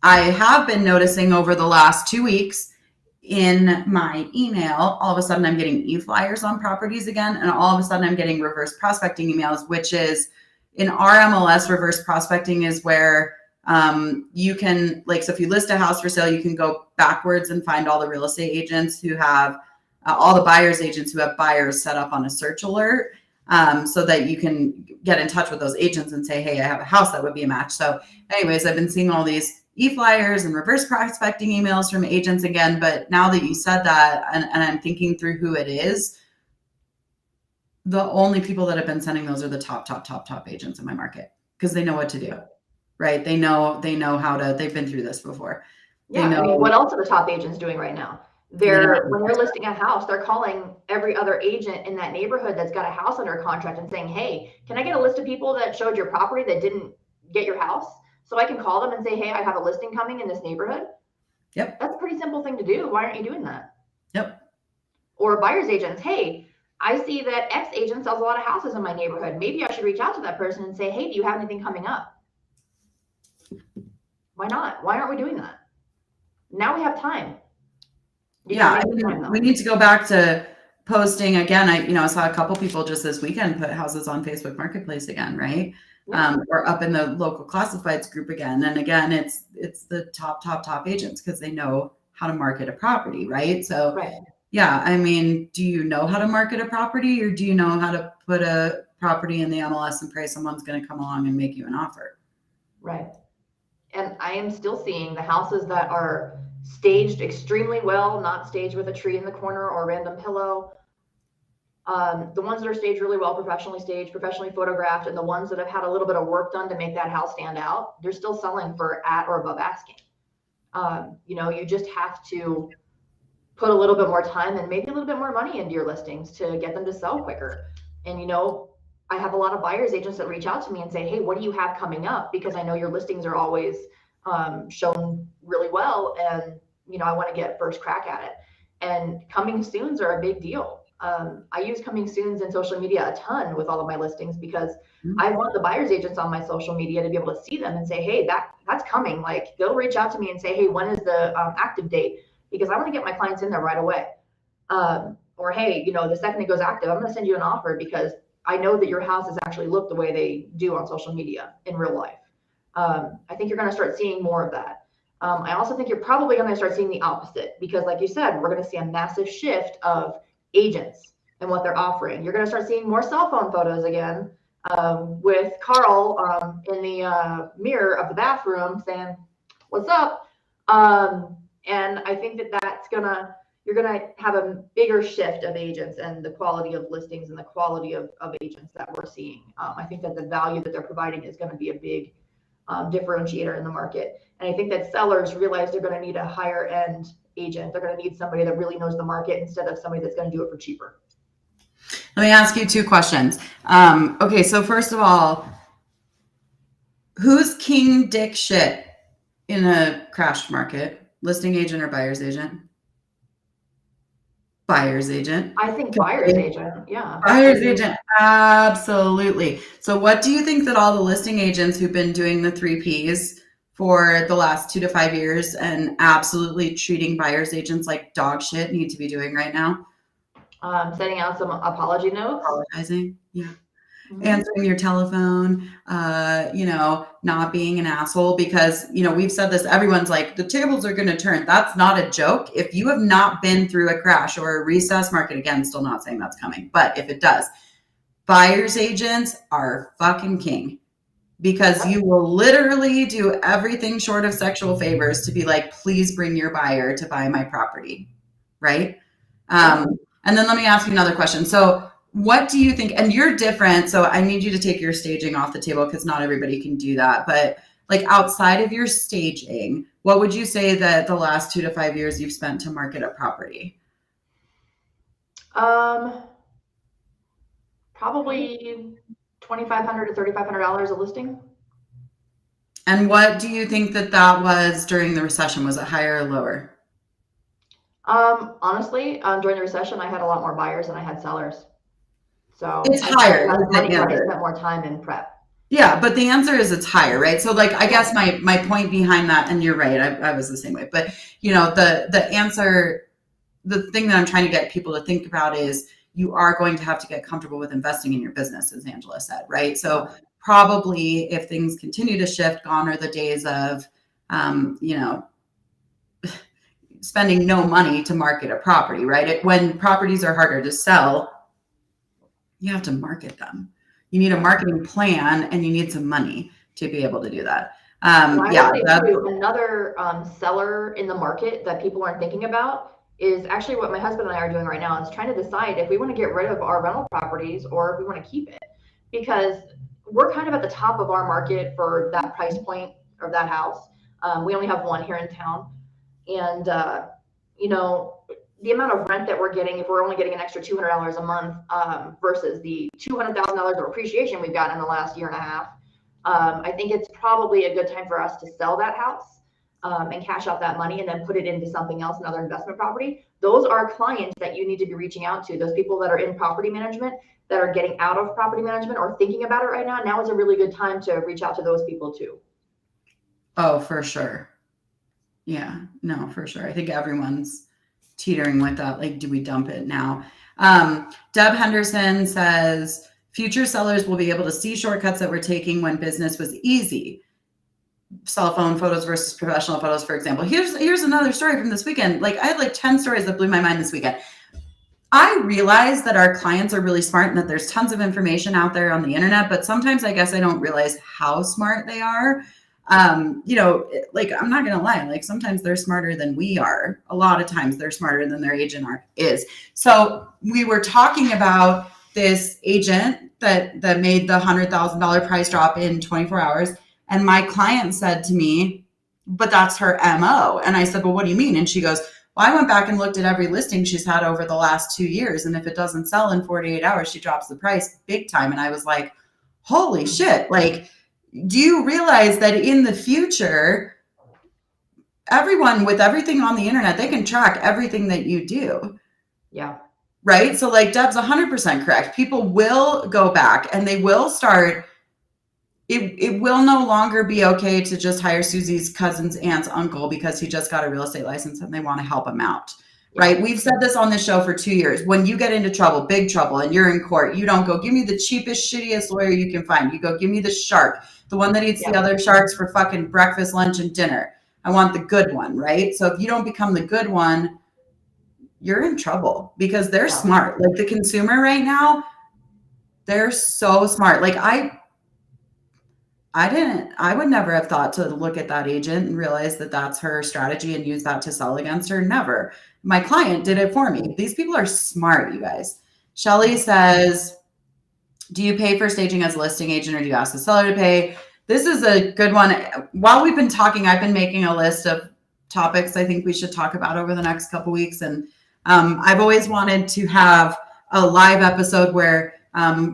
I have been noticing over the last 2 weeks in my email, all of a sudden I'm getting e-flyers on properties again. And all of a sudden I'm getting reverse prospecting emails, which is in our MLS, reverse prospecting is where you can, so if you list a house for sale, you can go backwards and find all the real estate agents who have all the buyers agents who have buyers set up on a search alert, so that you can get in touch with those agents and say, hey, I have a house that would be a match. So anyways, I've been seeing all these e-flyers and reverse prospecting emails from agents again. But now that you said that, and I'm thinking through who it is, the only people that have been sending those are the top agents in my market because they know what to do, right? They know how to, they've been through this before. Yeah, I mean, what else are the top agents doing right now? When they're listing a house, they're calling every other agent in that neighborhood that's got a house under contract and saying, hey, can I get a list of people that showed your property that didn't get your house? So I can call them and say, hey, I have a listing coming in this neighborhood. Yep. That's a pretty simple thing to do. Why aren't you doing that? Yep. Or buyer's agents. Hey, I see that X agent sells a lot of houses in my neighborhood. Maybe I should reach out to that person and say, hey, do you have anything coming up? Why not? Why aren't we doing that? Now we have time. We need to go back to posting again. I saw a couple people just this weekend put houses on Facebook Marketplace again, right? Yeah. Or up in the local classifieds group again. And again, it's the top agents because they know how to market a property, right? So yeah, I mean, do you know how to market a property, or do you know how to put a property in the MLS and pray someone's going to come along and make you an offer? Right. And I am still seeing the houses that are staged extremely well, not staged with a tree in the corner or a random pillow. The ones that are staged really well, professionally staged, professionally photographed, and the ones that have had a little bit of work done to make that house stand out, they're still selling for at or above asking. You just have to put a little bit more time and maybe a little bit more money into your listings to get them to sell quicker. And, I have a lot of buyers agents that reach out to me and say, hey, what do you have coming up? Because I know your listings are always shown really well. And, I want to get first crack at it. And coming soons are a big deal. I use coming soons in social media a ton with all of my listings because I want the buyer's agents on my social media to be able to see them and say, hey, that's coming. Like they'll reach out to me and say, hey, when is the active date? Because I want to get my clients in there right away. Or, hey, the second it goes active, I'm going to send you an offer because I know that your houses actually look the way they do on social media in real life. I think you're going to start seeing more of that. I also think you're probably going to start seeing the opposite because, like you said, we're going to see a massive shift of agents and what they're offering. You're going to start seeing more cell phone photos again, with Carl in the mirror of the bathroom saying, "What's up?" And I think that you're going to have a bigger shift of agents and the quality of listings and the quality of agents that we're seeing. I think that the value that they're providing is going to be a big differentiator in the market. And I think that sellers realize they're going to need a higher end agent. They're going to need somebody that really knows the market instead of somebody that's going to do it for cheaper. Let me ask you 2 questions. Okay, so first of all, who's king dick shit in a crashed market? Listing agent or buyer's agent? Buyer's agent. I think buyer's agent, yeah. Buyer's agent, absolutely. So what do you think that all the listing agents who've been doing the 3 Ps for the last 2 to 5 years and absolutely treating buyer's agents like dog shit need to be doing right now? Sending out some apology notes. Apologizing, yeah. Answering your telephone, not being an asshole because, we've said this, everyone's like, the tables are going to turn. That's not a joke. If you have not been through a crash or a recess market, again, still not saying that's coming, but if it does, buyer's agents are fucking king because you will literally do everything short of sexual favors to be like, please bring your buyer to buy my property. Right. And then let me ask you another question. So what do you think, and you're different, so I need you to take your staging off the table because not everybody can do that. But like outside of your staging, what would you say that the last 2 to 5 years you've spent to market a property? Probably $2,500 to $3,500 a listing. And what do you think that was during the recession? Was it higher or lower? Honestly, during the recession, I had a lot more buyers than I had sellers. So it's higher. I spent more time in prep. Yeah, but the answer is it's higher, right? So like, I guess my point behind that, and you're right, I was the same way, but the answer, the thing that I'm trying to get people to think about is you are going to have to get comfortable with investing in your business, as Angela said, right? So probably if things continue to shift, gone are the days of, spending no money to market a property, right? When properties are harder to sell, you have to market them. You need a marketing plan and you need some money to be able to do that. Another seller in the market that people aren't thinking about is actually what my husband and I are doing right now, is trying to decide if we want to get rid of our rental properties or if we want to keep it, because we're kind of at the top of our market for that price point of that house. We only have one here in town. And, the amount of rent that we're getting, if we're only getting an extra $200 a month versus the $200,000 of appreciation we've got in the last year and a half, I think it's probably a good time for us to sell that house and cash out that money and then put it into something else, another investment property. Those are clients that you need to be reaching out to. Those people that are in property management, that are getting out of property management or thinking about it right now. Now is a really good time to reach out to those people too. Oh, for sure. Yeah, no, for sure. I think everyone's teetering with that. Like, do we dump it now? Deb Henderson says, future sellers will be able to see shortcuts that we're taking when business was easy. Cell phone photos versus professional photos, for example. Here's another story from this weekend. Like, I had like 10 stories that blew my mind this weekend. I realize that our clients are really smart and that there's tons of information out there on the internet, but sometimes I guess I don't realize how smart they are. Like, I'm not going to lie, like sometimes they're smarter than we are. A lot of times they're smarter than their agent is. So we were talking about this agent that made the $100,000 price drop in 24 hours. And my client said to me, but that's her MO. And I said, well, what do you mean? And she goes, well, I went back and looked at every listing she's had over the last 2 years. And if it doesn't sell in 48 hours, she drops the price big time. And I was like, holy shit. Like, do you realize that in the future, everyone with everything on the internet, they can track everything that you do? Yeah. Right. So like Deb's 100% correct. People will go back and they will start. It will no longer be okay to just hire Susie's cousin's aunt's uncle because he just got a real estate license and they want to help him out. right? We've said this on the show for 2 years. When you get into trouble, big trouble, and you're in court, you don't go, give me the cheapest, shittiest lawyer you can find. You go, give me the shark, the one that eats the other sharks for fucking breakfast, lunch, and dinner. I want the good one, right? So if you don't become the good one, you're in trouble because they're smart. Like the consumer right now, they're so smart. Like I would never have thought to look at that agent and realize that that's her strategy and use that to sell against her. Never. My client did it for me. These people are smart, you guys. Shelly says, do you pay for staging as a listing agent or do you ask the seller to pay? This is a good one. While we've been talking, I've been making a list of topics I think we should talk about over the next couple weeks. And I've always wanted to have a live episode where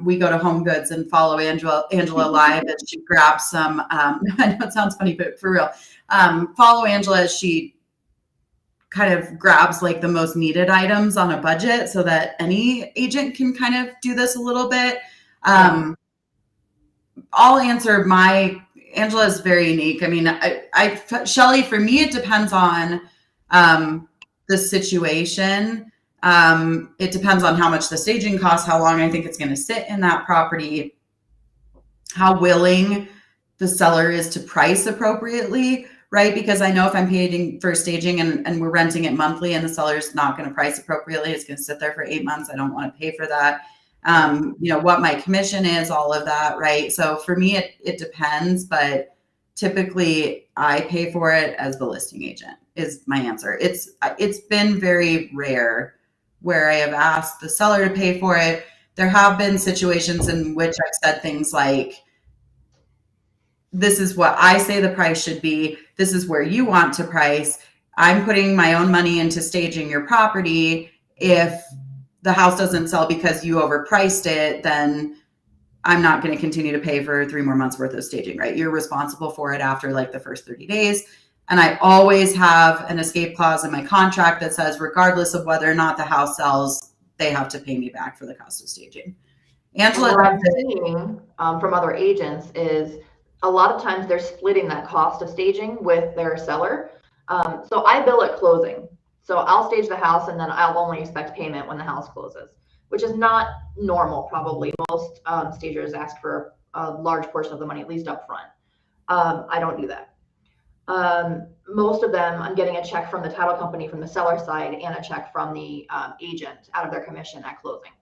we go to Home Goods and follow Angela live and she grabs some, I know it sounds funny, but for real, follow Angela as she kind of grabs like the most needed items on a budget so that any agent can kind of do this a little bit. I'll answer Angela is very unique. I mean, Shelly, for me, it depends on the situation. It depends on how much the staging costs, how long I think it's going to sit in that property, how willing the seller is to price appropriately, right? Because I know if I'm paying for staging and we're renting it monthly and the seller's not going to price appropriately, it's going to sit there for 8 months. I don't want to pay for that. What my commission is, all of that, right? So for me, it depends, but typically I pay for it as the listing agent is my answer. It's been very rare where I have asked the seller to pay for it. There have been situations in which I've said things like, this is what I say the price should be. This is where you want to price. I'm putting my own money into staging your property. If the house doesn't sell because you overpriced it, then I'm not going to continue to pay for 3 more months worth of staging, right? You're responsible for it after like the first 30 days. And I always have an escape clause in my contract that says, regardless of whether or not the house sells, they have to pay me back for the cost of staging. Angela, what I'm seeing from other agents is a lot of times they're splitting that cost of staging with their seller. So I bill at closing. So I'll stage the house and then I'll only expect payment when the house closes, which is not normal. Probably most stagers ask for a large portion of the money, at least up front. I don't do that. Most of them, I'm getting a check from the title company from the seller side and a check from the agent out of their commission at closing.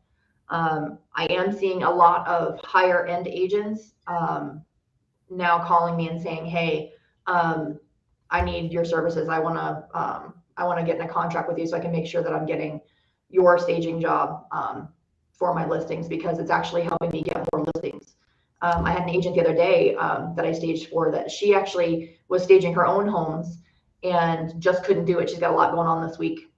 I am seeing a lot of higher end agents now calling me and saying, hey, I need your services. I want to get in a contract with you so I can make sure that I'm getting your staging job for my listings, because it's actually helping me get more listings. I had an agent the other day that I staged for that she actually was staging her own homes and just couldn't do it. She's got a lot going on this week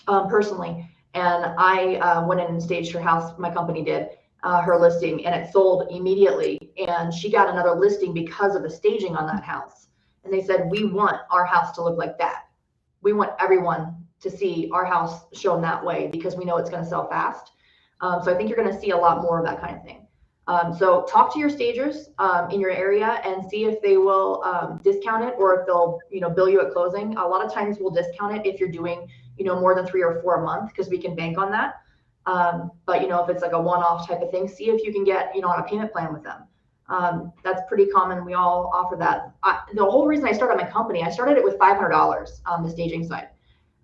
personally. And I went in and staged her house. My company did her listing, and it sold immediately. And she got another listing because of the staging on that house. And they said, we want our house to look like that. We want everyone to see our house shown that way because we know it's going to sell fast. So I think you're going to see a lot more of that kind of thing. So talk to your stagers in your area and see if they will discount it, or if they'll, bill you at closing. A lot of times we'll discount it if you're doing, more than 3 or 4 a month, because we can bank on that. But if it's like a one-off type of thing, see if you can get, on a payment plan with them. That's pretty common. We all offer that. The whole reason I started my company, I started it with $500 on the staging side.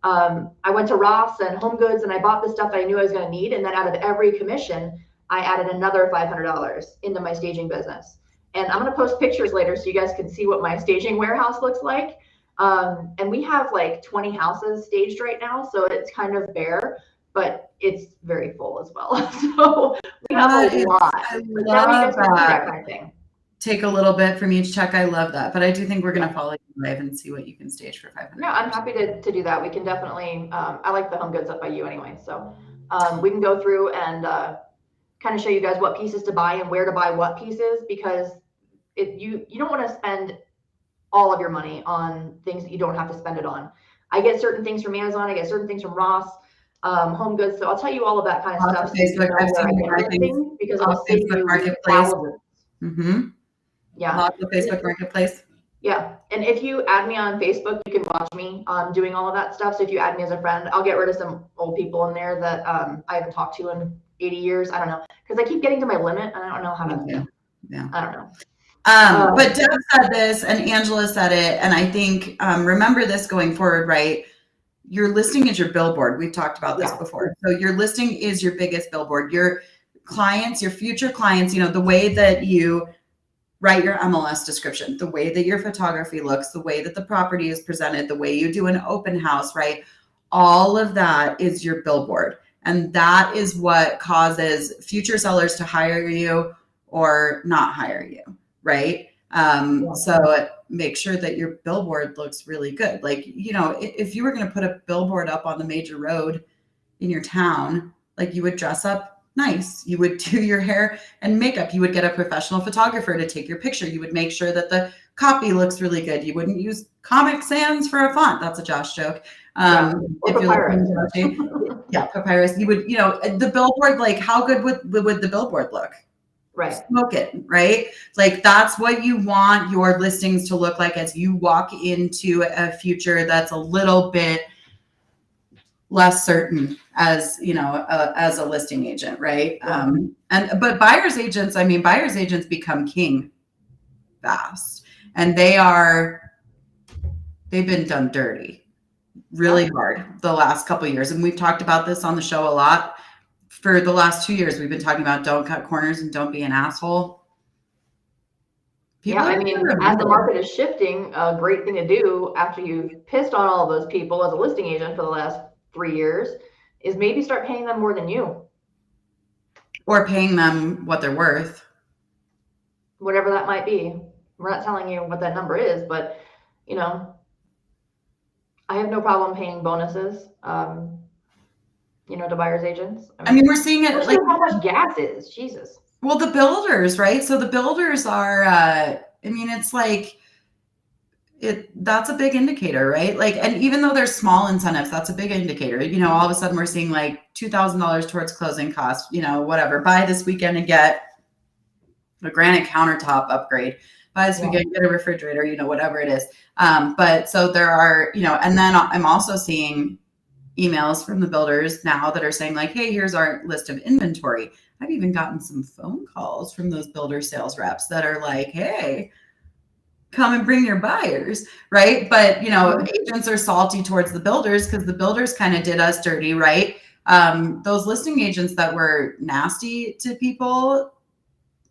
I went to Ross and Home Goods and I bought the stuff that I knew I was going to need. And then out of every commission, I added another $500 into my staging business. And I'm going to post pictures later so you guys can see what my staging warehouse looks like. And we have like 20 houses staged right now. So it's kind of bare, but it's very full as well. So we have a lot. I love that kind of thing. Take a little bit from each check. I love that. But I do think we're going to follow you live and see what you can stage for $500. Yeah, I'm happy to do that. We can definitely, I like the Home Goods up by you anyway. So we can go through and kind of show you guys what pieces to buy and where to buy what pieces, because you don't want to spend all of your money on things that you don't have to spend it on. I get certain things from Amazon. I get certain things from Ross, Home Goods. So I'll tell you all of that kind of stuff. Facebook, I've seen things because it'll save you Marketplace. Yeah. Lots of Facebook Marketplace. Yeah. And if you add me on Facebook, you can watch me doing all of that stuff. So if you add me as a friend, I'll get rid of some old people in there that I haven't talked to in 80 years. I don't know. Because I keep getting to my limit and I don't know how to. Yeah. I don't know. But Deb said this and Angela said it. And I think, remember this going forward, right? Your listing is your billboard. We've talked about this before. So your listing is your biggest billboard. Your clients, your future clients, the way that you write your MLS description, the way that your photography looks, the way that the property is presented, the way you do an open house, right? All of that is your billboard. And that is what causes future sellers to hire you or not hire you, right? So make sure that your billboard looks really good. Like, if you were going to put a billboard up on the major road in your town, like you would dress up nice. You would do your hair and makeup. You would get a professional photographer to take your picture. You would make sure that the copy looks really good. You wouldn't use Comic Sans for a font. That's a Josh joke. Or papyrus. Papyrus. You would, the billboard, like how good would the billboard look? Right. Smoke it, right? Like that's what you want your listings to look like as you walk into a future that's a little bit less certain as as a listing agent, right? But buyer's agents become king fast, and they've been done dirty really hard the last couple of years, and we've talked about this on the show a lot. For the last 2 years, we've been talking about don't cut corners and don't be an asshole. As the market is shifting, a great thing to do after you've pissed on all of those people as a listing agent for the last 3 years is maybe start paying them more than you. Or paying them what they're worth. Whatever that might be. We're not telling you what that number is, but, I have no problem paying bonuses, to buyer's agents. We're seeing it like how much gas is. Jesus. Well, the builders, right? So the builders are, it's like, that's a big indicator, right? Like, and even though there's small incentives, that's a big indicator. All of a sudden we're seeing like $2,000 towards closing costs, whatever. Buy this weekend and get a granite countertop upgrade. Buy this weekend, get a refrigerator, whatever it is. But so there are, and then I'm also seeing emails from the builders now that are saying like, hey, here's our list of inventory. I've even gotten some phone calls from those builder sales reps that are like, hey, come and bring your buyers, right? But, agents are salty towards the builders because the builders kind of did us dirty, right? Those listing agents that were nasty to people,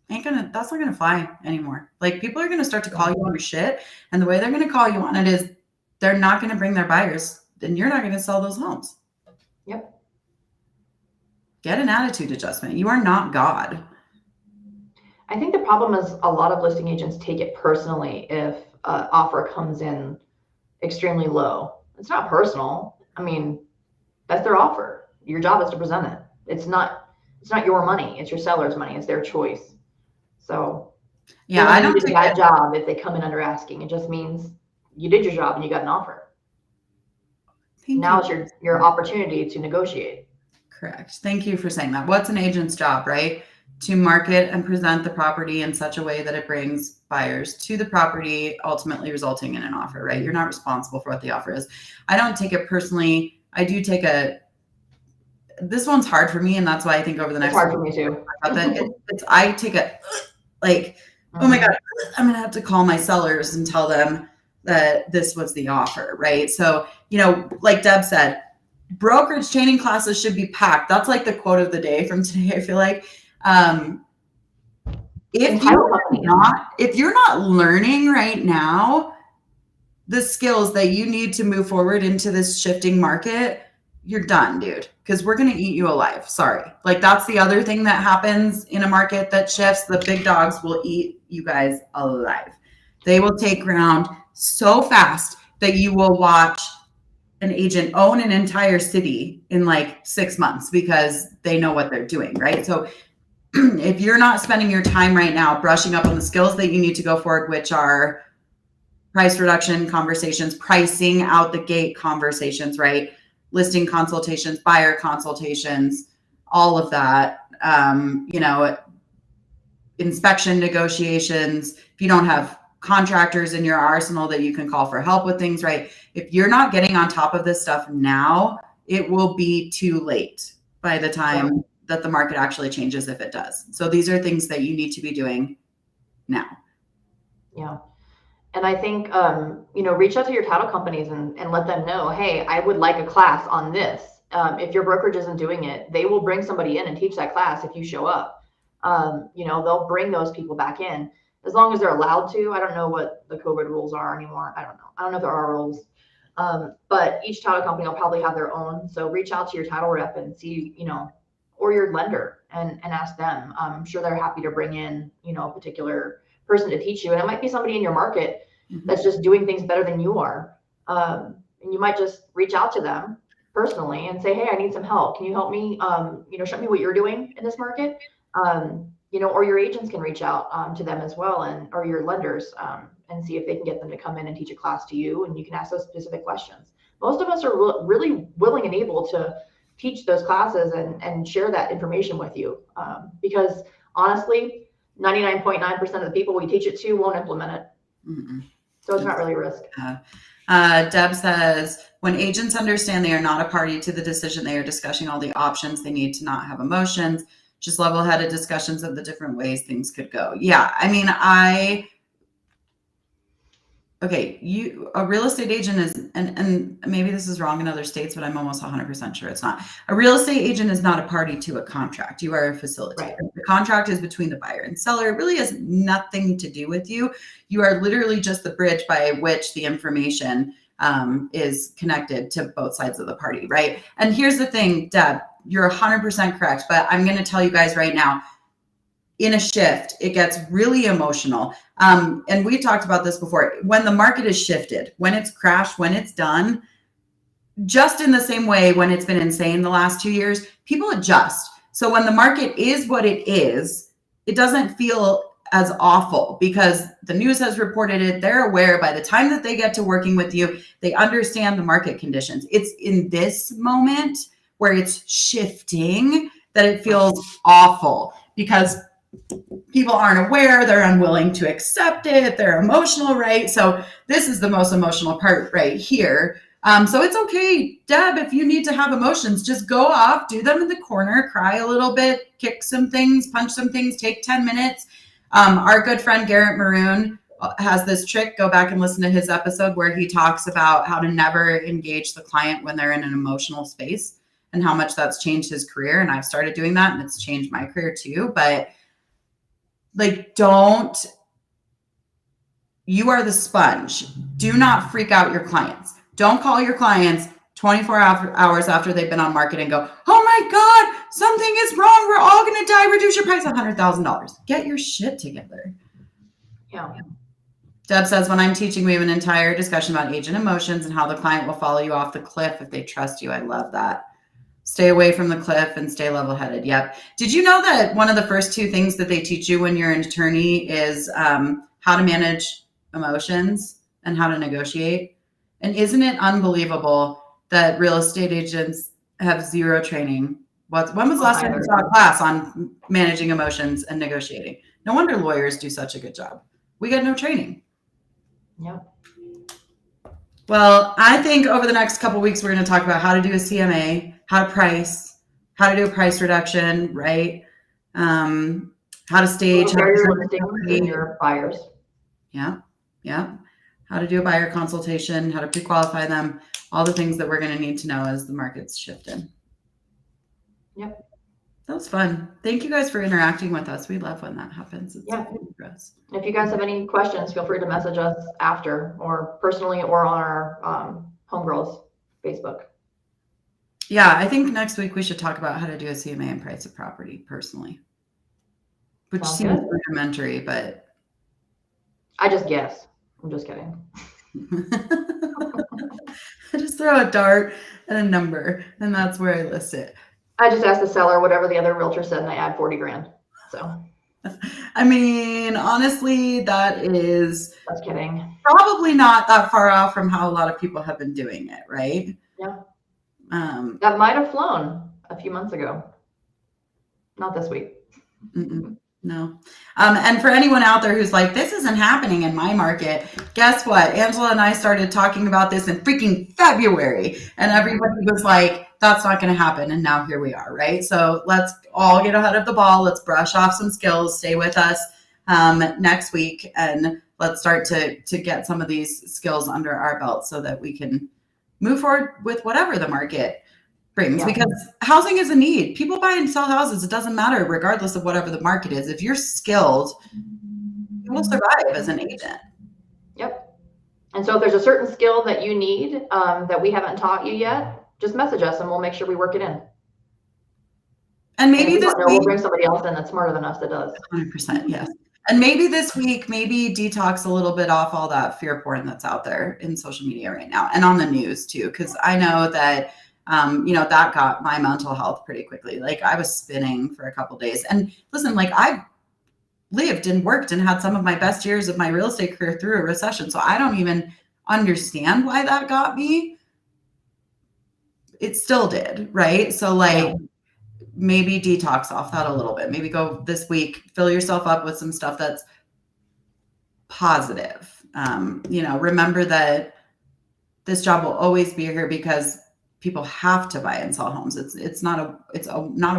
that's not gonna fly anymore. Like people are gonna start to call you on your shit. And the way they're gonna call you on it is they're not gonna bring their buyers. Then you're not gonna sell those homes. Yep. Get an attitude adjustment. You are not God. I think the problem is a lot of listing agents take it personally if an offer comes in extremely low. It's not personal. That's their offer. Your job is to present it. It's not your money. It's your seller's money. It's their choice. So I don't do a bad job if they come in under asking. It just means you did your job and you got an offer. Now it's your opportunity to negotiate. Correct. Thank you for saying that. What's an agent's job, right? To market and present the property in such a way that it brings buyers to the property, ultimately resulting in an offer, right? You're not responsible for what the offer is. I don't take it personally. I do take this one's hard for me, and that's why I think over the next. It's hard for me too. I take it like, oh my God, I'm going to have to call my sellers and tell them that this was the offer, right? So, like Deb said, brokerage training classes should be packed. That's like the quote of the day from today, I feel like. If you're not learning right now the skills that you need to move forward into this shifting market, you're done, dude, because we're going to eat you alive. Sorry. Like that's the other thing that happens in a market that shifts. The big dogs will eat you guys alive. They will take ground so fast that you will watch an agent own an entire city in like 6 months because they know what they're doing, right? So if you're not spending your time right now brushing up on the skills that you need to go forward, which are price reduction conversations, pricing out the gate conversations, right? Listing consultations, buyer consultations, all of that, inspection negotiations. If you don't have contractors in your arsenal that you can call for help with things, right? If you're not getting on top of this stuff now, it will be too late by the time that the market actually changes, if it does. So these are things that you need to be doing now. Yeah. And I think, reach out to your title companies and let them know, hey, I would like a class on this. If your brokerage isn't doing it, they will bring somebody in and teach that class if you show up. They'll bring those people back in as long as they're allowed to. I don't know what the COVID rules are anymore. I don't know. I don't know if there are rules. But each title company will probably have their own. So reach out to your title rep and see, or your lender and ask them. I'm sure they're happy to bring in, a particular person to teach you. And it might be somebody in your market that's just doing things better than you are. And you might just reach out to them personally and say, hey, I need some help. Can you help me? Show me what you're doing in this market. Or your agents can reach out to them as well, or your lenders, and see if they can get them to come in and teach a class to you, and you can ask those specific questions. Most of us are really willing and able to teach those classes and share that information with you, because honestly, 99.9% of the people we teach it to won't implement it. So it's not really a risk. Deb says, when agents understand they are not a party to the decision, they are discussing all the options. They need to not have emotions, just level-headed discussions of the different ways things could go. Yeah, I mean, a real estate agent is, and maybe this is wrong in other states, but I'm almost 100% sure it's not. A real estate agent is not a party to a contract. You are a facilitator. Right. The contract is between the buyer and seller. It really has nothing to do with you. You are literally just the bridge by which the information is connected to both sides of the party, right? And here's the thing, Deb, you're 100% correct, but I'm going to tell you guys right now, in a shift, it gets really emotional. And we talked about this before. When the market is shifted, when it's crashed, when it's done, just in the same way when it's been insane the last 2 years, people adjust. So when the market is what it is, it doesn't feel as awful because the news has reported it. They're aware by the time that they get to working with you, they understand the market conditions. It's in this moment where it's shifting that it feels awful because people aren't aware, they're unwilling to accept it, they're emotional, right? So this is the most emotional part right here. So it's okay, Deb, if you need to have emotions, just go off, do them in the corner, cry a little bit, kick some things, punch some things, take 10 minutes. Our good friend Garrett Maroon has this trick. Go back and listen to his episode where he talks about how to never engage the client when they're in an emotional space and how much that's changed his career. And I've started doing that and it's changed my career too. But you are the sponge. Do not freak out your clients. Don't call your clients 24 hours after they've been on market and go, oh my God, something is wrong. We're all going to die. Reduce your price $100,000. Get your shit together. Yeah. Deb says, when I'm teaching, we have an entire discussion about agent emotions and how the client will follow you off the cliff if they trust you. I love that. Stay away from the cliff and stay level-headed. Yep. Did you know that one of the first 2 things that they teach you when you're an attorney is how to manage emotions and how to negotiate? And isn't it unbelievable that real estate agents have 0 training? When was the last time you saw a class on managing emotions and negotiating? No wonder lawyers do such a good job. We get no training. Yep. Well, I think over the next couple of weeks, we're going to talk about how to do a CMA, how to price, how to do a price reduction, right? How to stage. How your listings and your buyers. Yeah. How to do a buyer consultation, how to pre-qualify them, all the things that we're going to need to know as the market's shifted. Yep. That was fun. Thank you guys for interacting with us. We love when that happens. It's yeah. fun for us. If you guys have any questions, feel free to message us after or personally or on our Homegirls Facebook. Yeah, I think next week we should talk about how to do a CMA and price a property personally, which seems rudimentary, but I just guess. I'm just kidding. I just throw a dart and a number, and that's where I list it. I just asked the seller whatever the other realtor said, and I add 40 grand. So, I mean, honestly, that's kidding. Probably not that far off from how a lot of people have been doing it, right? Yeah. That might have flown a few months ago. Not this week. No. And for anyone out there who's like, this isn't happening in my market, guess what? Angela and I started talking about this in freaking February, and everybody was like, that's not going to happen. And now here we are, right? So let's all get ahead of the ball. Let's brush off some skills, stay with us next week, and let's start to get some of these skills under our belt so that we can move forward with whatever the market brings, because housing is a need. People buy and sell houses. It doesn't matter, regardless of whatever the market is. If you're skilled, you will survive as an agent. Yep. And so if there's a certain skill that you need that we haven't taught you yet, just message us and we'll make sure we work it in. And maybe this week, we'll bring somebody else in that's smarter than us that does. 100%, yes. And maybe this week, maybe detox a little bit off all that fear porn that's out there in social media right now and on the news too, because I know that that got my mental health pretty quickly. Like I was spinning for a couple of days. And listen, like I've lived and worked and had some of my best years of my real estate career through a recession. So I don't even understand why that got me. It still did, right? So like maybe detox off that a little bit. Maybe go this week, fill yourself up with some stuff that's positive. Remember that this job will always be here because people have to buy and sell homes. It's not a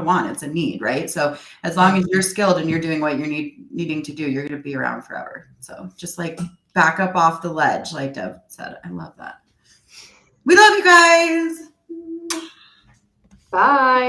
want, it's a need, right? So as long as you're skilled and you're doing what you're needing to do, you're going to be around forever. So just like back up off the ledge, like Deb said. I love that. We love you guys. Bye.